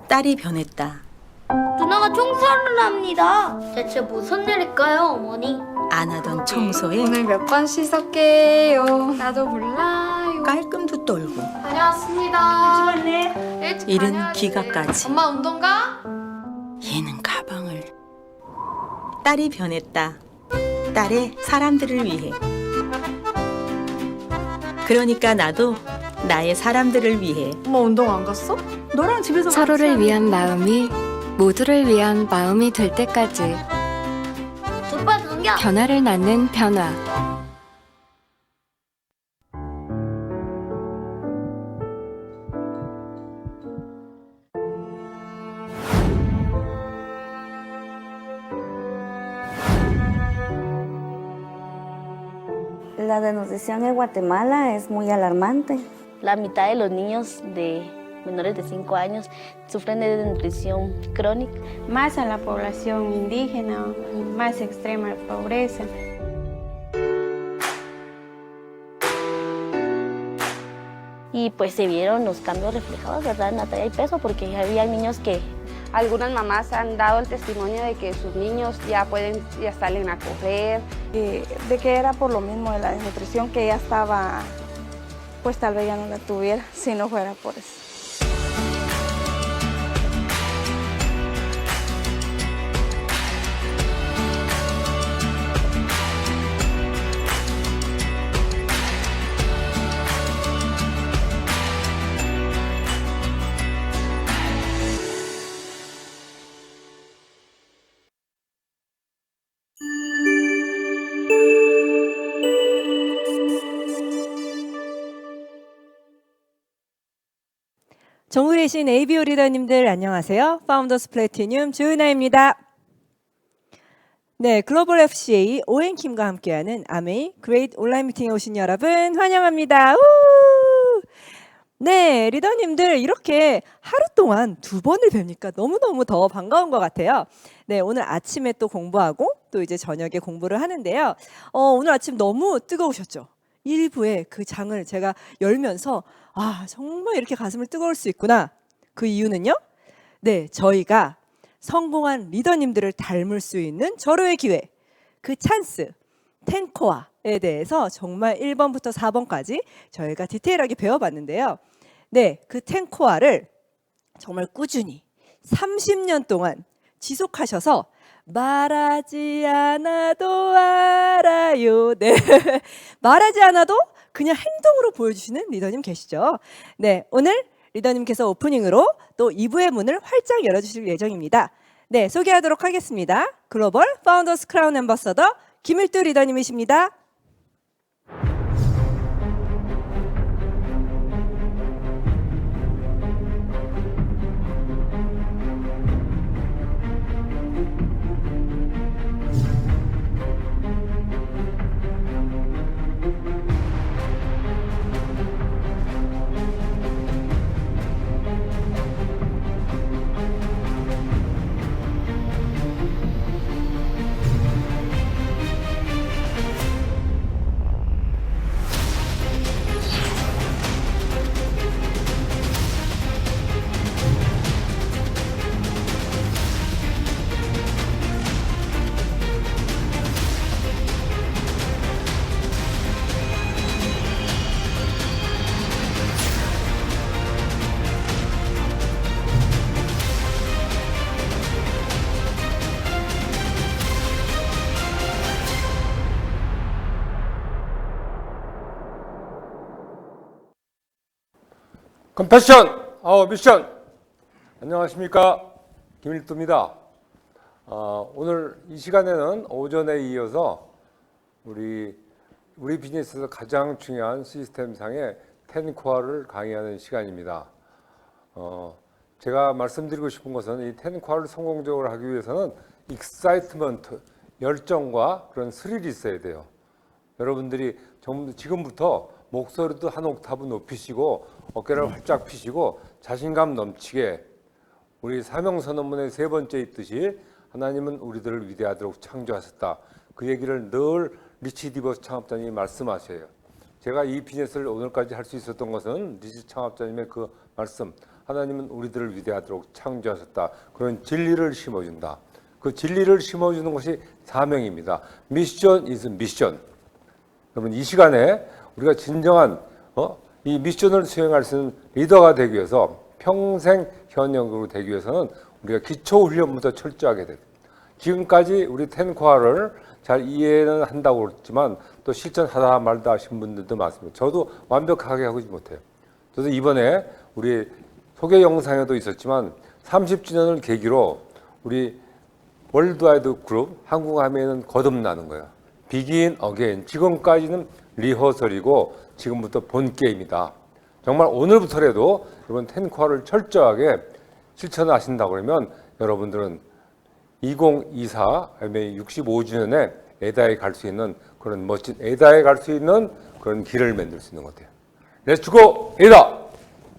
딸이 변했다. 누나가 청소를 합니다. 대체 무슨 일일까요, 어머니? 안 하던 청소에 오늘 몇 번 씻었게요? 나도 몰라요. 깔끔도 떨고 다녀왔습니다. 일찍 이른 다녀야 돼. 기가까지. 엄마 운동 가? 얘는 가방을. 딸이 변했다. 딸의 사람들을 위해. 그러니까 나도 나의 사람들을 위해. 엄마 운동 안 갔어? 너랑 집에서 서로를 위한 마음이 모두를 위한 마음이 될 때까지 오빠 당겨. 변화를 낳는 변화. La desnutrición en Guatemala es muy alarmante. La mitad de los niños de menores de 5 años sufren de desnutrición crónica. Más a la población indígena, más extrema pobreza. Y pues se vieron los cambios reflejados, ¿verdad?, en la talla y peso, porque había niños que Algunas mamás han dado el testimonio de que sus niños ya salen a correr. De que era por lo mismo de la desnutrición, que ella estaba, pues tal vez ya no la tuviera si no fuera por eso. 전국에 계신 ABO 리더님들 안녕하세요. 파운더스 플래티늄 조은아입니다. 네, 글로벌 FCA 오앤킴과 함께하는 아메이 그레이트 온라인 미팅에 오신 여러분 환영합니다. 우! 네, 리더님들 이렇게 하루 동안 2번을 뵈니까 너무너무 더 반가운 것 같아요. 네, 오늘 아침에 또 공부하고 또 이제 저녁에 공부를 하는데요. 오늘 아침 너무 뜨거우셨죠? 일부에 그 장을 제가 열면서 아, 정말 이렇게 가슴을 뜨거울 수 있구나. 그 이유는요? 네, 저희가 성공한 리더님들을 닮을 수 있는 절호의 기회, 그 찬스, 10코어에 대해서 정말 1번부터 4번까지 저희가 디테일하게 배워봤는데요. 네, 그 10코어를 정말 꾸준히 30년 동안 지속하셔서 말하지 않아도 알아요. 네, 말하지 않아도 그냥 행동으로 보여주시는 리더님 계시죠? 네, 오늘 리더님께서 오프닝으로 또 2부의 문을 활짝 열어주실 예정입니다. 네, 소개하도록 하겠습니다. 글로벌 파운더스 크라운 앰버서더 김일두 리더님이십니다. 컴패션 아워 미션. 안녕하십니까, 김일두입니다. 오늘 이 시간에는 오전에 이어서 우리 비즈니스에서 가장 중요한 시스템상의 10코어를 강의하는 시간입니다. 제가 말씀드리고 싶은 것은 이 10코어를 성공적으로 하기 위해서는 익사이트먼트, 열정과 그런 스릴이 있어야 돼요. 여러분들이 지금부터 목소리도 한 옥타브 높이시고 어깨를 활짝 펴시고 자신감 넘치게, 우리 사명선언문의 3번째 있듯이 하나님은 우리들을 위대하도록 창조하셨다. 그 얘기를 늘 리치 디버스 창업자님이 말씀하셔요. 제가 이 비즈니스를 오늘까지 할 수 있었던 것은 리치 창업자님의 그 말씀, 하나님은 우리들을 위대하도록 창조하셨다. 그런 진리를 심어준다. 그 진리를 심어주는 것이 사명입니다. 미션 is 미션. 여러분 이 시간에 우리가 진정한 이 미션을 수행할 수 있는 리더가 되기 위해서 평생 현역으로 되기 위해서는 우리가 기초 훈련부터 철저하게 됩니다. 지금까지 우리 텐코아를 잘 이해는 한다고 그랬지만 또 실천하다 말다 하신 분들도 많습니다. 저도 완벽하게 하지 못해요. 저도 이번에 우리 소개 영상에도 있었지만 30주년을 계기로 우리 월드와이드 그룹 한국아미에는 거듭나는 거예요. 비긴 어게인. 지금까지는 리허설이고 지금부터 본 게임이다. 정말 오늘부터라도 이번 텐코아를 철저하게 실천하신다고 그러면 여러분들은 2024 65주년에 에다에 갈 수 있는 그런 멋진 에다에 갈 수 있는 그런 길을 만들 수 있는 것 같아요. Let's go 에다!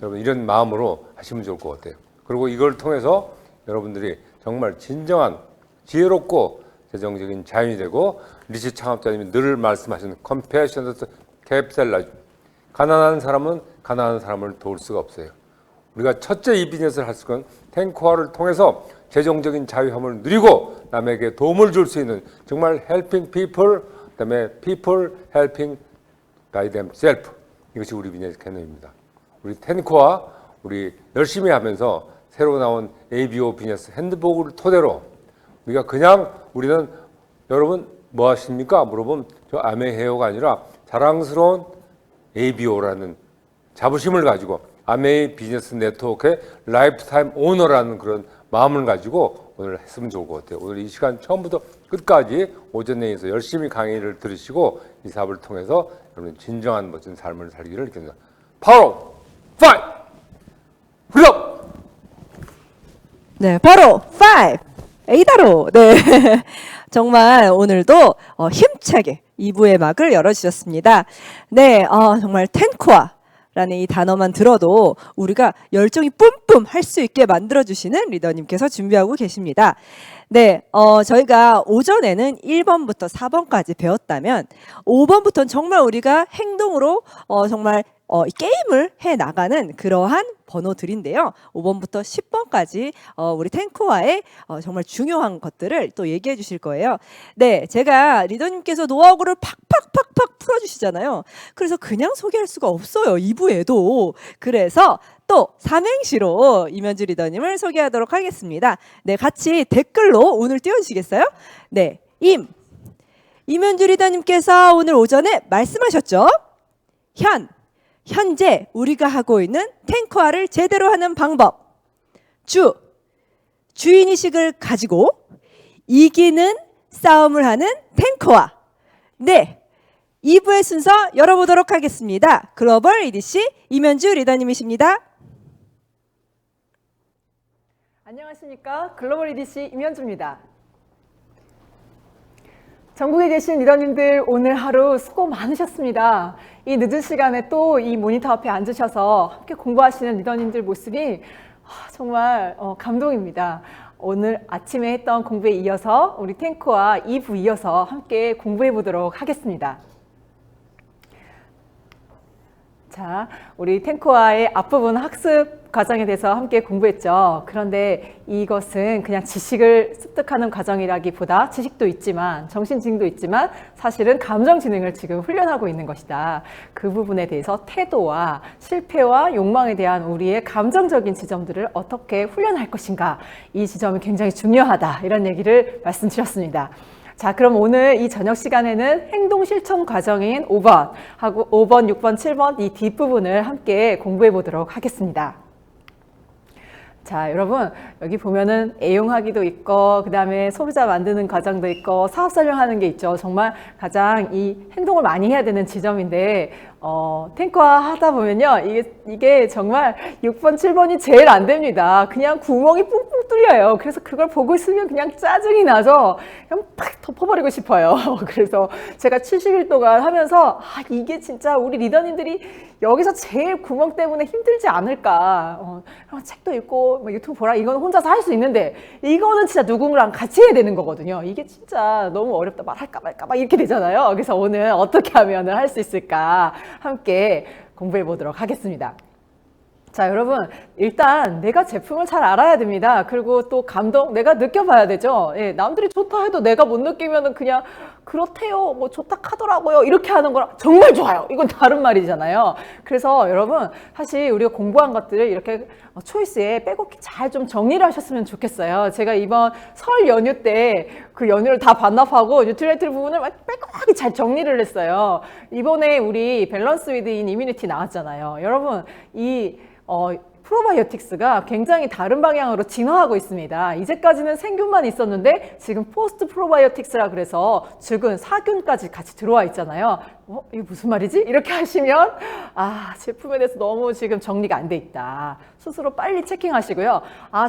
여러분 이런 마음으로 하시면 좋을 것 같아요. 그리고 이걸 통해서 여러분들이 정말 진정한 지혜롭고 재정적인 자연이 되고 리치 창업자님이 늘 말씀하시는 compassionate capital. 가난한 사람은 가난한 사람을 도울 수가 없어요. 우리가 첫째 이 비즈니스를 할 수 있는 텐코아를 통해서 재정적인 자유함을 누리고 남에게 도움을 줄 수 있는 정말 helping people, 그다음에 people helping by themselves. 이것이 우리 비즈니스 캐논입니다. 우리 텐코아 우리 열심히 하면서 새로 나온 ABO 비즈니스 핸드북을 토대로 우리가 그냥 우리는 여러분 뭐 하십니까? 물어보면 저 아메헤어가 아니라 자랑스러운 ABO라는 자부심을 가지고 아메이 비즈니스 네트워크의 라이프타임 오너라는 그런 마음을 가지고 오늘 했으면 좋을 것 같아요. 오늘 이 시간 처음부터 끝까지 오전 내에서 열심히 강의를 들으시고 이 사업을 통해서 여러분 진정한 멋진 삶을 살기를 기원합니다. 파워, 파이트, 후렴! 네, 바로 5! 에이다로! 네. 정말 오늘도 힘차게 2부의 막을 열어주셨습니다. 네, 정말 텐코아. 라는 이 단어만 들어도 우리가 열정이 뿜뿜 할 수 있게 만들어주시는 리더님께서 준비하고 계십니다. 네, 저희가 오전에는 1번부터 4번까지 배웠다면 5번부터는 정말 우리가 행동으로 정말 이 게임을 해나가는 그러한 번호들인데요. 5번부터 10번까지 우리 텐코아의 정말 중요한 것들을 또 얘기해 주실 거예요. 네, 제가 리더님께서 노하우를 팍팍팍팍 풀어주시잖아요. 그래서 그냥 소개할 수가 없어요. 2부에도. 그래서 또 삼행시로 이면주 리더님을 소개하도록 하겠습니다. 네, 같이 댓글로 오늘 띄워주시겠어요? 네, 이면주 리더님께서 오늘 오전에 말씀하셨죠? 현재 우리가 하고 있는 텐코아를 제대로 하는 방법. 주인의식을 가지고 이기는 싸움을 하는 텐코아. 네, 2부의 순서 열어보도록 하겠습니다. 글로벌 EDC 이면주 리더님이십니다. 안녕하십니까. 글로벌 EDC 이면주입니다. 전국에 계신 리더님들 오늘 하루 수고 많으셨습니다. 이 늦은 시간에 또 이 모니터 앞에 앉으셔서 함께 공부하시는 리더님들 모습이 정말 감동입니다. 오늘 아침에 했던 공부에 이어서 우리 텐코아 2부 이어서 함께 공부해 보도록 하겠습니다. 자, 우리 텐코아의 앞부분 학습 과정에 대해서 함께 공부했죠. 그런데 이것은 그냥 지식을 습득하는 과정이라기보다 지식도 있지만 정신지능도 있지만 사실은 감정지능을 지금 훈련하고 있는 것이다. 그 부분에 대해서 태도와 실패와 욕망에 대한 우리의 감정적인 지점들을 어떻게 훈련할 것인가, 이 지점이 굉장히 중요하다, 이런 얘기를 말씀드렸습니다. 자, 그럼 오늘 이 저녁 시간에는 행동 실천 과정인 5번 하고 5번, 6번, 7번 이 뒷부분을 함께 공부해 보도록 하겠습니다. 자, 여러분 여기 보면은 애용하기도 있고 그 다음에 소비자 만드는 과정도 있고 사업 설명하는 게 있죠. 정말 가장 이 행동을 많이 해야 되는 지점인데 텐코아 하다 보면요, 이게 정말 6번, 7번이 제일 안 됩니다. 그냥 구멍이 뿡뿡 뚫려요. 그래서 그걸 보고 있으면 그냥 짜증이 나서 그냥 팍 덮어버리고 싶어요. 그래서 제가 70일 동안 하면서 이게 진짜 우리 리더님들이 여기서 제일 구멍 때문에 힘들지 않을까. 책도 읽고 뭐 유튜브 보라, 이건 혼자서 할 수 있는데 이거는 진짜 누군가랑 같이 해야 되는 거거든요. 이게 진짜 너무 어렵다, 말할까 말까 막 이렇게 되잖아요. 그래서 오늘 어떻게 하면 할 수 있을까 함께 공부해 보도록 하겠습니다. 자, 여러분, 일단 내가 제품을 잘 알아야 됩니다. 그리고 또 감동, 내가 느껴봐야 되죠. 예, 남들이 좋다 해도 내가 못 느끼면은 그냥 그렇대요, 뭐 좋다 하더라고요, 이렇게 하는 거랑 정말 좋아요, 이건 다른 말이잖아요. 그래서 여러분, 사실 우리가 공부한 것들을 이렇게 초이스에 빼곡히 잘 좀 정리를 하셨으면 좋겠어요. 제가 이번 설 연휴 때 그 연휴를 다 반납하고 뉴트리얼 부분을 빼곡하게 잘 정리를 했어요. 이번에 우리 밸런스 위드 인 이뮤니티 나왔잖아요. 여러분, 이 프로바이오틱스가 굉장히 다른 방향으로 진화하고 있습니다. 이제까지는 생균만 있었는데 지금 포스트 프로바이오틱스라 그래서 죽은 사균까지 같이 들어와 있잖아요. 이게 무슨 말이지? 이렇게 하시면 제품에 대해서 너무 지금 정리가 안 돼 있다. 스스로 빨리 체킹하시고요.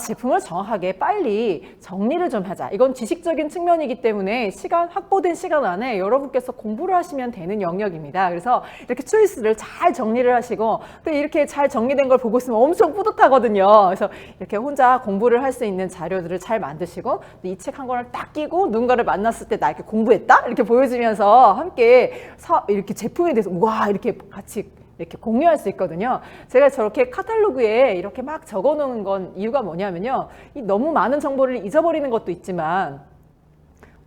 제품을 정확하게 빨리 정리를 좀 하자. 이건 지식적인 측면이기 때문에 확보된 시간 안에 여러분께서 공부를 하시면 되는 영역입니다. 그래서 이렇게 초이스를 잘 정리를 하시고 또 이렇게 잘 정리된 걸 보고 있으면 엄청 뿌듯하거든요. 그래서 이렇게 혼자 공부를 할 수 있는 자료들을 잘 만드시고 이 책 한 권을 딱 끼고 누군가를 만났을 때 나 이렇게 공부했다? 이렇게 보여주면서 함께 이렇게 제품에 대해서 와 이렇게 같이 이렇게 공유할 수 있거든요. 제가 저렇게 카탈로그에 이렇게 막 적어 놓은 건 이유가 뭐냐면요. 이 너무 많은 정보를 잊어버리는 것도 있지만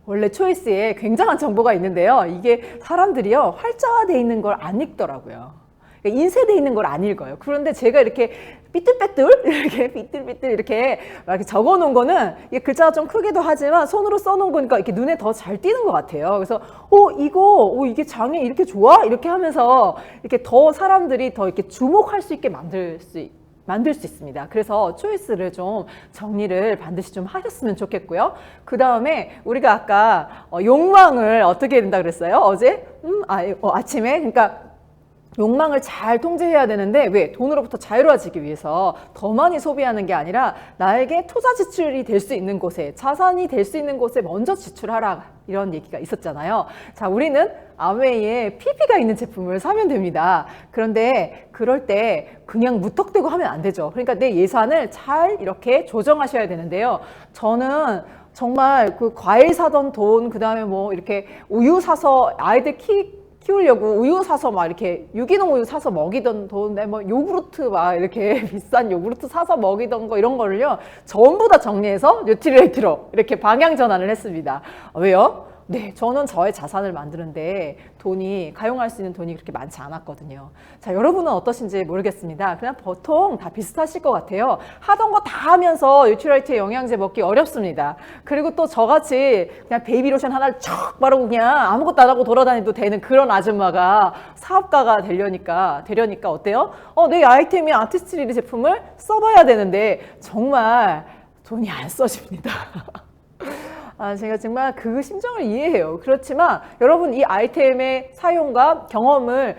원래 초이스에 굉장한 정보가 있는데요. 이게 사람들이요, 활자화되어 있는 걸 안 읽더라고요. 인쇄되어 있는 걸 안 읽어요. 그런데 제가 이렇게 삐뚤빼뚤 이렇게 삐뚤삐뚤 이렇게 적어 놓은 거는 이게 글자가 좀 크기도 하지만 손으로 써 놓은 거니까 이렇게 눈에 더 잘 띄는 것 같아요. 그래서 이게 장이 이렇게 좋아? 이렇게 하면서 이렇게 더 사람들이 더 이렇게 주목할 수 있게 만들 수 있습니다. 그래서 초이스를 좀 정리를 반드시 좀 하셨으면 좋겠고요. 그 다음에 우리가 아까 욕망을 어떻게 해야 된다 그랬어요? 어제? 아침에? 그러니까 욕망을 잘 통제해야 되는데 왜? 돈으로부터 자유로워지기 위해서 더 많이 소비하는 게 아니라 나에게 투자 지출이 될 수 있는 곳에, 자산이 될 수 있는 곳에 먼저 지출하라, 이런 얘기가 있었잖아요. 자, 우리는 아웨이에 PP가 있는 제품을 사면 됩니다. 그런데 그럴 때 그냥 무턱대고 하면 안 되죠. 그러니까 내 예산을 잘 이렇게 조정하셔야 되는데요. 저는 정말 그 과일 사던 돈, 그 다음에 뭐 이렇게 우유 사서 아이들 키우려고 우유 사서 막 이렇게 유기농 우유 사서 먹이던 돈, 뭐 요구르트 막 이렇게 비싼 요구르트 사서 먹이던 거, 이런 거를요 전부 다 정리해서 뉴트리얼트로 이렇게 방향 전환을 했습니다. 왜요? 네, 저는 저의 자산을 만드는데 가용할 수 있는 돈이 그렇게 많지 않았거든요. 자, 여러분은 어떠신지 모르겠습니다. 그냥 보통 다 비슷하실 것 같아요. 하던 거 다 하면서 뉴트리얼트의 영양제 먹기 어렵습니다. 그리고 또 저같이 그냥 베이비 로션 하나를 촥 바르고 그냥 아무것도 안 하고 돌아다니도 되는 그런 아줌마가 사업가가 되려니까 어때요? 내 아이템이 아티스트리 제품을 써봐야 되는데 정말 돈이 안 써집니다. 제가 정말 그 심정을 이해해요. 그렇지만 여러분, 이 아이템의 사용과 경험을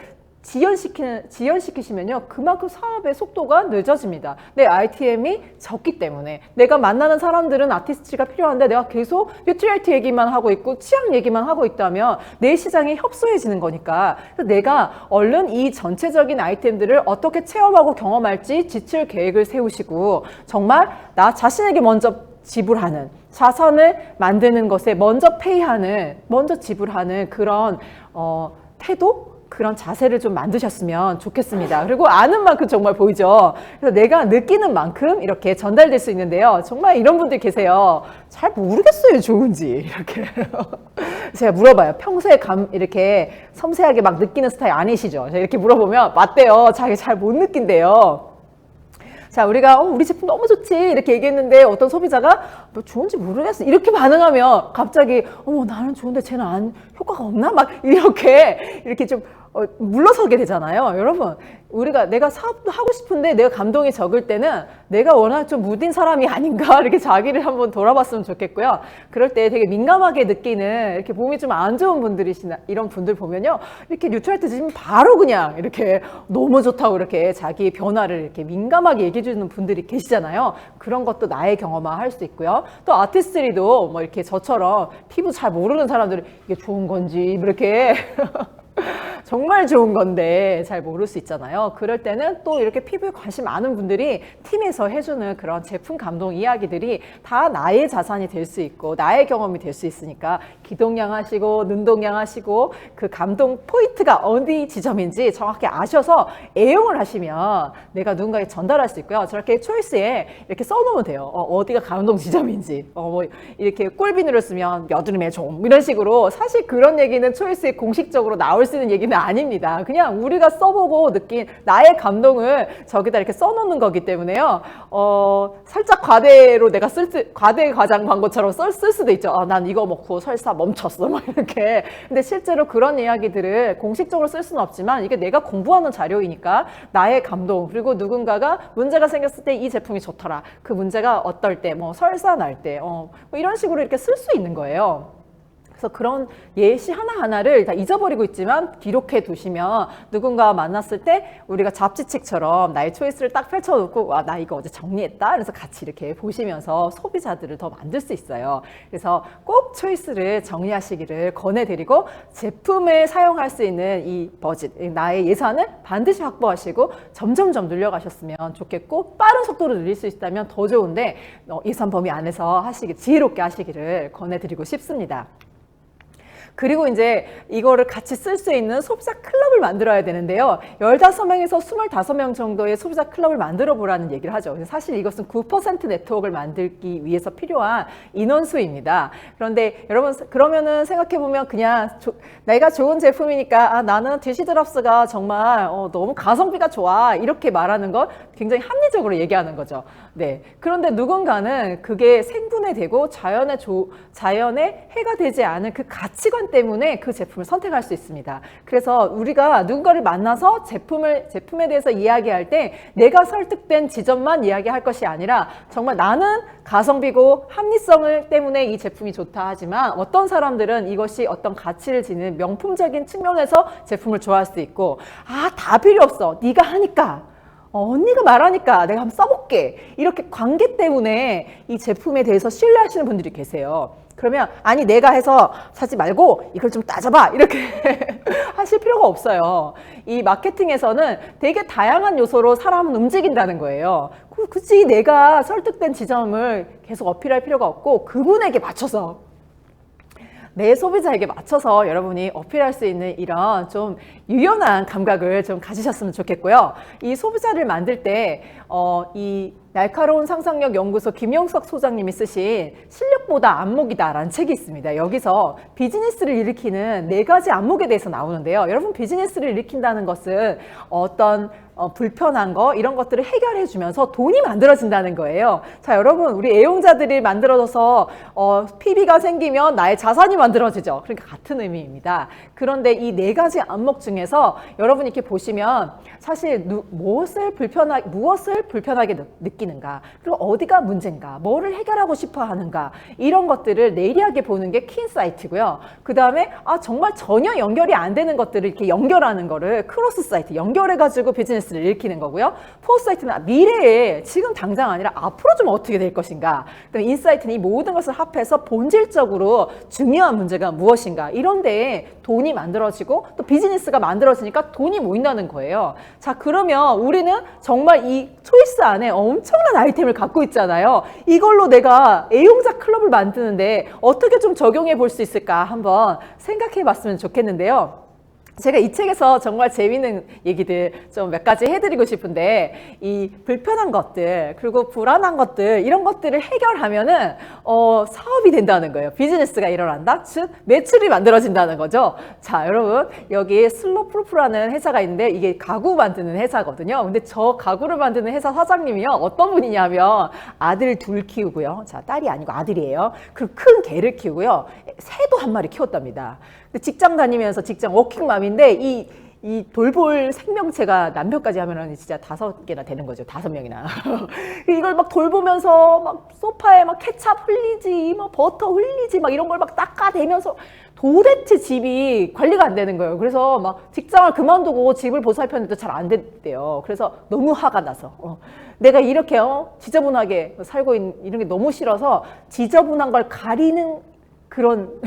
지연시키시면요, 그만큼 사업의 속도가 늦어집니다. 내 아이템이 적기 때문에. 내가 만나는 사람들은 아티스트가 필요한데 내가 계속 뉴트리얼트 얘기만 하고 있고 취향 얘기만 하고 있다면 내 시장이 협소해지는 거니까. 그래서 내가 얼른 이 전체적인 아이템들을 어떻게 체험하고 경험할지 지출 계획을 세우시고 정말 나 자신에게 먼저 지불하는, 자산을 만드는 것에 먼저 먼저 지불하는 그런 태도? 그런 자세를 좀 만드셨으면 좋겠습니다. 그리고 아는 만큼 정말 보이죠. 그래서 내가 느끼는 만큼 이렇게 전달될 수 있는데요. 정말 이런 분들 계세요. 잘 모르겠어요, 좋은지. 이렇게. 제가 물어봐요. 평소에 이렇게 섬세하게 막 느끼는 스타일 아니시죠? 제가 이렇게 물어보면 맞대요. 자기 잘 못 느낀대요. 자, 우리가 우리 제품 너무 좋지 이렇게 얘기했는데 어떤 소비자가 뭐 좋은지 모르겠어 이렇게 반응하면 갑자기 나는 좋은데 쟤는 효과가 없나? 막 이렇게 좀 물러서게 되잖아요. 여러분, 내가 사업도 하고 싶은데 내가 감동이 적을 때는 내가 워낙 좀 무딘 사람이 아닌가, 이렇게 자기를 한번 돌아봤으면 좋겠고요. 그럴 때 되게 민감하게 느끼는, 이렇게 몸이 좀 안 좋은 분들이시나 이런 분들 보면요, 이렇게 뉴트리얼트 드시면 바로 그냥 이렇게 너무 좋다고 이렇게 자기 변화를 이렇게 민감하게 얘기해 주는 분들이 계시잖아요. 그런 것도 나의 경험화 할 수 있고요. 또 아티스트리도 뭐 이렇게 저처럼 피부 잘 모르는 사람들은 이게 좋은 건지 이렇게 정말 좋은 건데 잘 모를 수 있잖아요. 그럴 때는 또 이렇게 피부에 관심 많은 분들이 팀에서 해주는 그런 제품 감동 이야기들이 다 나의 자산이 될 수 있고 나의 경험이 될 수 있으니까 기동량 하시고 눈동량 하시고 그 감동 포인트가 어디 지점인지 정확히 아셔서 애용을 하시면 내가 누군가에게 전달할 수 있고요. 저렇게 초이스에 이렇게 써놓으면 돼요. 어디가 감동 지점인지. 뭐 이렇게 꿀비누를 쓰면 여드름에 좀 이런 식으로. 사실 그런 얘기는 초이스에 공식적으로 나올 수 있는 얘기는 아닙니다. 그냥 우리가 써보고 느낀 나의 감동을 저기다 이렇게 써놓는 거기 때문에요. 살짝 과대로 내가 과대 과장 광고처럼 쓸 수도 있죠. 난 이거 먹고 설사 멈췄어 막 이렇게. 근데 실제로 그런 이야기들을 공식적으로 쓸 수는 없지만 이게 내가 공부하는 자료이니까 나의 감동, 그리고 누군가가 문제가 생겼을 때 이 제품이 좋더라, 그 문제가 어떨 때, 뭐 설사 날 때, 뭐 이런 식으로 이렇게 쓸 수 있는 거예요. 그래서 그런 예시 하나하나를 다 잊어버리고 있지만 기록해 두시면 누군가와 만났을 때 우리가 잡지책처럼 나의 초이스를 딱 펼쳐놓고 와, 나 이거 어제 정리했다, 그래서 같이 이렇게 보시면서 소비자들을 더 만들 수 있어요. 그래서 꼭 초이스를 정리하시기를 권해드리고, 제품을 사용할 수 있는 이 버짓, 나의 예산을 반드시 확보하시고 점점점 늘려가셨으면 좋겠고, 빠른 속도로 늘릴 수 있다면 더 좋은데 예산 범위 안에서 지혜롭게 하시기를 권해드리고 싶습니다. 그리고 이제 이거를 같이 쓸 수 있는 소비자 클럽을 만들어야 되는데요. 15명에서 25명 정도의 소비자 클럽을 만들어 보라는 얘기를 하죠. 사실 이것은 9% 네트워크를 만들기 위해서 필요한 인원수입니다. 그런데 여러분, 그러면은 생각해 보면 그냥 내가 좋은 제품이니까 나는 디시드랍스가 정말 너무 가성비가 좋아, 이렇게 말하는 건 굉장히 합리적으로 얘기하는 거죠. 네. 그런데 누군가는 그게 생분해되고 자연에 해가 되지 않은 그 가치관 때문에 그 제품을 선택할 수 있습니다. 그래서 우리가 누군가를 만나서 제품에 대해서 이야기할 때 내가 설득된 지점만 이야기할 것이 아니라, 정말 나는 가성비고 합리성을 때문에 이 제품이 좋다 하지만 어떤 사람들은 이것이 어떤 가치를 지닌 명품적인 측면에서 제품을 좋아할 수 있고, 다 필요 없어, 네가 하니까, 언니가 말하니까 내가 한번 써볼게, 이렇게 관계 때문에 이 제품에 대해서 신뢰하시는 분들이 계세요. 그러면 아니 내가 해서 사지 말고 이걸 좀 따져봐, 이렇게 하실 필요가 없어요. 이 마케팅에서는 되게 다양한 요소로 사람은 움직인다는 거예요. 굳이 내가 설득된 지점을 계속 어필할 필요가 없고, 그분에게 맞춰서, 내 소비자에게 맞춰서 여러분이 어필할 수 있는 이런 좀 유연한 감각을 좀 가지셨으면 좋겠고요. 이 소비자를 만들 때 이 날카로운 상상력 연구소 김영석 소장님이 쓰신 실력보다 안목이다라는 책이 있습니다. 여기서 비즈니스를 일으키는 4가지 안목에 대해서 나오는데요. 여러분, 비즈니스를 일으킨다는 것은 어떤 불편한 거, 이런 것들을 해결해 주면서 돈이 만들어진다는 거예요. 자, 여러분, 우리 애용자들이 만들어져서 PB가 생기면 나의 자산이 만들어지죠. 그러니까 같은 의미입니다. 그런데 이 4가지 안목 중에서 여러분이 이렇게 보시면 사실 무엇을 불편하게 느끼는가, 그리고 어디가 문제인가, 뭐를 해결하고 싶어 하는가, 이런 것들을 예리하게 보는 게 키인사이트고요. 그 다음에 정말 전혀 연결이 안 되는 것들을 이렇게 연결하는 거를 크로스사이트, 연결해가지고 비즈니스를 일으키는 거고요. 포스사이트는 미래에, 지금 당장 아니라 앞으로 좀 어떻게 될 것인가. 그다음에 인사이트는 이 모든 것을 합해서 본질적으로 중요한 문제가 무엇인가, 이런 데에 돈이 만들어지고 또 비즈니스가 만들어지니까 돈이 모인다는 거예요. 자, 그러면 우리는 정말 이 초이스 안에 엄청난 아이템을 갖고 있잖아요. 이걸로 내가 애용자 클럽을 만드는데 어떻게 좀 적용해 볼 수 있을까 한번 생각해 봤으면 좋겠는데요. 제가 이 책에서 정말 재미있는 얘기들 좀 몇 가지 해드리고 싶은데, 이 불편한 것들, 그리고 불안한 것들, 이런 것들을 해결하면은 사업이 된다는 거예요. 비즈니스가 일어난다, 즉 매출이 만들어진다는 거죠. 자, 여러분, 여기 슬로프루프라는 회사가 있는데 이게 가구 만드는 회사거든요. 근데 저 가구를 만드는 회사 사장님이요, 어떤 분이냐면 아들 2 키우고요. 자, 딸이 아니고 아들이에요. 그리고 큰 개를 키우고요. 새도 1마리 키웠답니다. 직장 다니면서 직장 워킹맘인데 이 돌볼 생명체가 남편까지 하면은 진짜 5개나 되는 거죠. 5명이나. 이걸 막 돌보면서 막 소파에 막 케찹 흘리지, 막 버터 흘리지, 막 이런 걸 막 닦아대면서 도대체 집이 관리가 안 되는 거예요. 그래서 막 직장을 그만두고 집을 보살폈는데도 잘 안 됐대요. 그래서 너무 화가 나서 내가 이렇게 지저분하게 살고 있는 이런 게 너무 싫어서 지저분한 걸 가리는 그런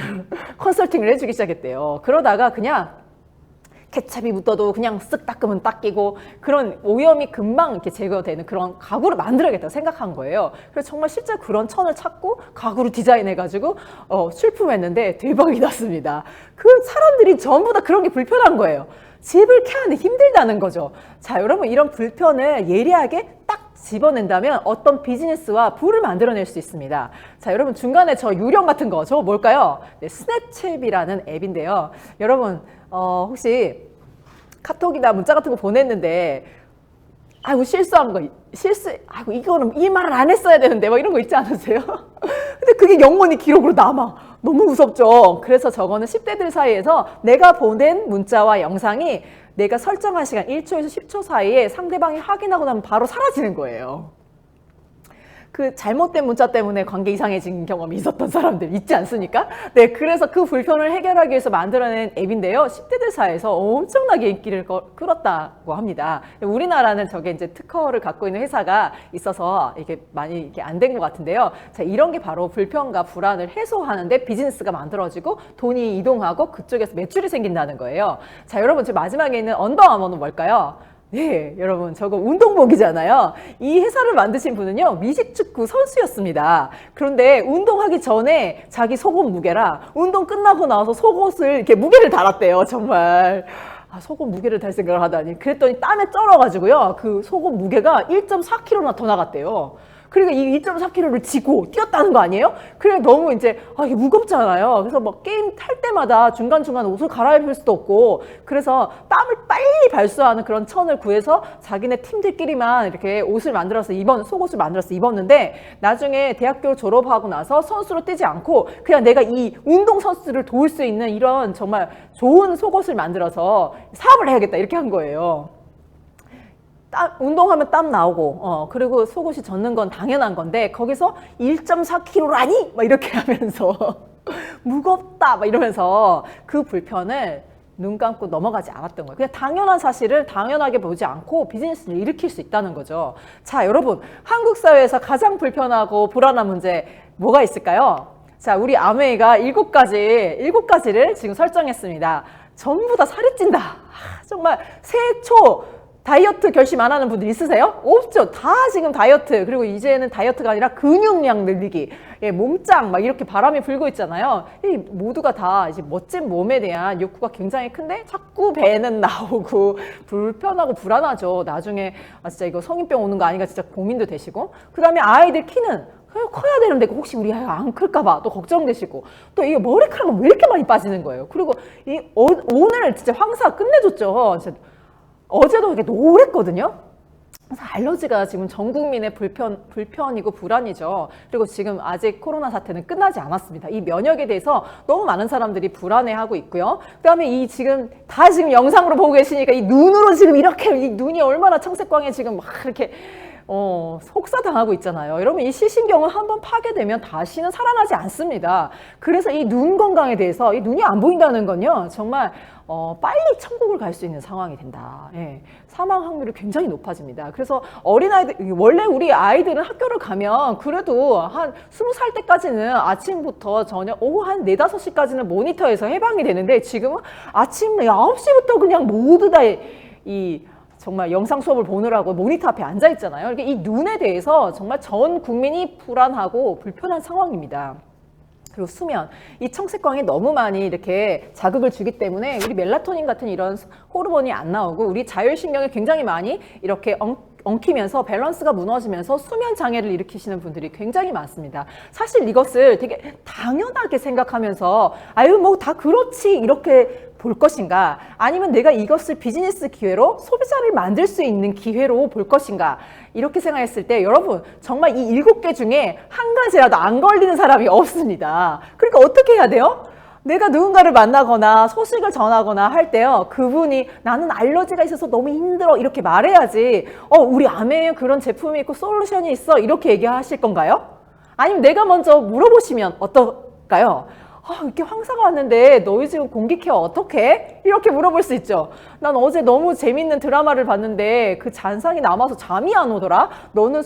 컨설팅을 해주기 시작했대요. 그러다가 그냥 케찹이 묻어도 그냥 쓱 닦으면 닦이고 그런 오염이 금방 이렇게 제거되는 그런 가구를 만들어야겠다고 생각한 거예요. 그래서 정말 실제 그런 천을 찾고 가구를 디자인해가지고 출품했는데 대박이 났습니다. 그 사람들이 전부 다 그런 게 불편한 거예요. 집을 켜는데 힘들다는 거죠. 자, 여러분 이런 불편을 예리하게 딱 집어낸다면 어떤 비즈니스와 부를 만들어낼 수 있습니다. 자, 여러분 중간에 저 유령 같은 거 저거 뭘까요? 네, 스냅챗이라는 앱인데요. 여러분 혹시 카톡이나 문자 같은 거 보냈는데 아이고 실수한 거 아이고 이거는 이 말을 안 했어야 되는데 막 이런 거 있지 않으세요? 근데 그게 영원히 기록으로 남아. 너무 무섭죠. 그래서 저거는 10대들 사이에서 내가 보낸 문자와 영상이 내가 설정한 시간 1초에서 10초 사이에 상대방이 확인하고 나면 바로 사라지는 거예요. 그 잘못된 문자 때문에 관계 이상해진 경험이 있었던 사람들 있지 않습니까? 네, 그래서 그 불편을 해결하기 위해서 만들어낸 앱인데요. 10대들 사이에서 엄청나게 인기를 끌었다고 합니다. 우리나라는 저게 이제 특허를 갖고 있는 회사가 있어서 이게 많이 이게 안 된 것 같은데요. 자, 이런 게 바로 불편과 불안을 해소하는데 비즈니스가 만들어지고 돈이 이동하고 그쪽에서 매출이 생긴다는 거예요. 자, 여러분 지금 마지막에 있는 언더아머는 뭘까요? 네, 여러분 저거 운동복이잖아요. 이 회사를 만드신 분은요 미식축구 선수였습니다. 그런데 운동하기 전에 자기 속옷 무게랑 운동 끝나고 나와서 속옷을 이렇게 무게를 달았대요. 정말 속옷 무게를 달 생각을 하다니. 그랬더니 땀에 쩔어가지고요 그 속옷 무게가 1.4kg나 더 나갔대요. 그러니까 이 2.4kg를 지고 뛰었다는 거 아니에요? 그래 너무 이제 이게 무겁잖아요. 그래서 막 게임 탈 때마다 중간중간 옷을 갈아입을 수도 없고 그래서 땀을 빨리 발수하는 그런 천을 구해서 자기네 팀들끼리만 이렇게 옷을 만들어서 속옷을 만들어서 입었는데 나중에 대학교 졸업하고 나서 선수로 뛰지 않고 그냥 내가 이 운동 선수를 도울 수 있는 이런 정말 좋은 속옷을 만들어서 사업을 해야겠다 이렇게 한 거예요. 운동하면 땀 나오고 그리고 속옷이 젖는 건 당연한 건데 거기서 1.4kg라니? 막 이렇게 하면서 무겁다 막 이러면서 그 불편을 눈 감고 넘어가지 않았던 거예요. 그냥 당연한 사실을 당연하게 보지 않고 비즈니스를 일으킬 수 있다는 거죠. 자, 여러분 한국 사회에서 가장 불편하고 불안한 문제 뭐가 있을까요? 자, 우리 아메이가 7가지를 지금 설정했습니다. 전부 다 살이 찐다. 정말 새해 초 다이어트 결심 안 하는 분들 있으세요? 없죠. 다 지금 다이어트, 그리고 이제는 다이어트가 아니라 근육량 늘리기, 몸짱 막 이렇게 바람이 불고 있잖아요. 이 모두가 다 이제 멋진 몸에 대한 욕구가 굉장히 큰데 자꾸 배는 나오고 불편하고 불안하죠. 나중에 진짜 이거 성인병 오는 거 아닌가 진짜 고민도 되시고, 그 다음에 아이들 키는 커야 되는데 혹시 우리 아이가 안 클까봐 또 걱정되시고, 또 이게 머리카락은 왜 이렇게 많이 빠지는 거예요. 그리고 오늘 진짜 황사 끝내줬죠. 진짜 어제도 이렇게 노랬거든요. 그래서 알러지가 지금 전 국민의 불편이고 불안이죠. 그리고 지금 아직 코로나 사태는 끝나지 않았습니다. 이 면역에 대해서 너무 많은 사람들이 불안해하고 있고요. 그다음에 지금 영상으로 보고 계시니까 이 눈으로 지금 이렇게 이 눈이 얼마나 청색광에 지금 막 이렇게 속사당하고 있잖아요. 여러분 이 시신경은 한번 파괴되면 다시는 살아나지 않습니다. 그래서 이 눈 건강에 대해서 이 눈이 안 보인다는 건요 정말 빨리 천국을 갈 수 있는 상황이 된다. 예, 사망 확률이 굉장히 높아집니다. 그래서 어린아이들, 원래 우리 아이들은 학교를 가면 그래도 한 20살 때까지는 아침부터 저녁 오후 한 4, 5시까지는 모니터에서 해방이 되는데 지금은 아침 9시부터 그냥 모두 다 정말 영상 수업을 보느라고 모니터 앞에 앉아 있잖아요. 이 눈에 대해서 정말 전 국민이 불안하고 불편한 상황입니다. 그리고 수면, 이 청색광이 너무 많이 이렇게 자극을 주기 때문에 우리 멜라토닌 같은 이런 호르몬이 안 나오고 우리 자율신경이 굉장히 많이 이렇게 엉키면서 밸런스가 무너지면서 수면 장애를 일으키시는 분들이 굉장히 많습니다. 사실 이것을 되게 당연하게 생각하면서 아유 뭐 다 그렇지 이렇게 볼 것인가, 아니면 내가 이것을 비즈니스 기회로 소비자를 만들 수 있는 기회로 볼 것인가, 이렇게 생각했을 때 여러분 정말 이 7개 중에 한 가지라도 안 걸리는 사람이 없습니다. 그러니까 어떻게 해야 돼요? 내가 누군가를 만나거나 소식을 전하거나 할 때요, 그분이 나는 알러지가 있어서 너무 힘들어 이렇게 말해야지 우리 아메에 그런 제품이 있고 솔루션이 있어 이렇게 얘기하실 건가요? 아니면 내가 먼저 물어보시면 어떨까요? 이렇게 황사가 왔는데 너희 지금 공기 케어 어떡해? 이렇게 물어볼 수 있죠. 난 어제 너무 재밌는 드라마를 봤는데 그 잔상이 남아서 잠이 안 오더라. 너는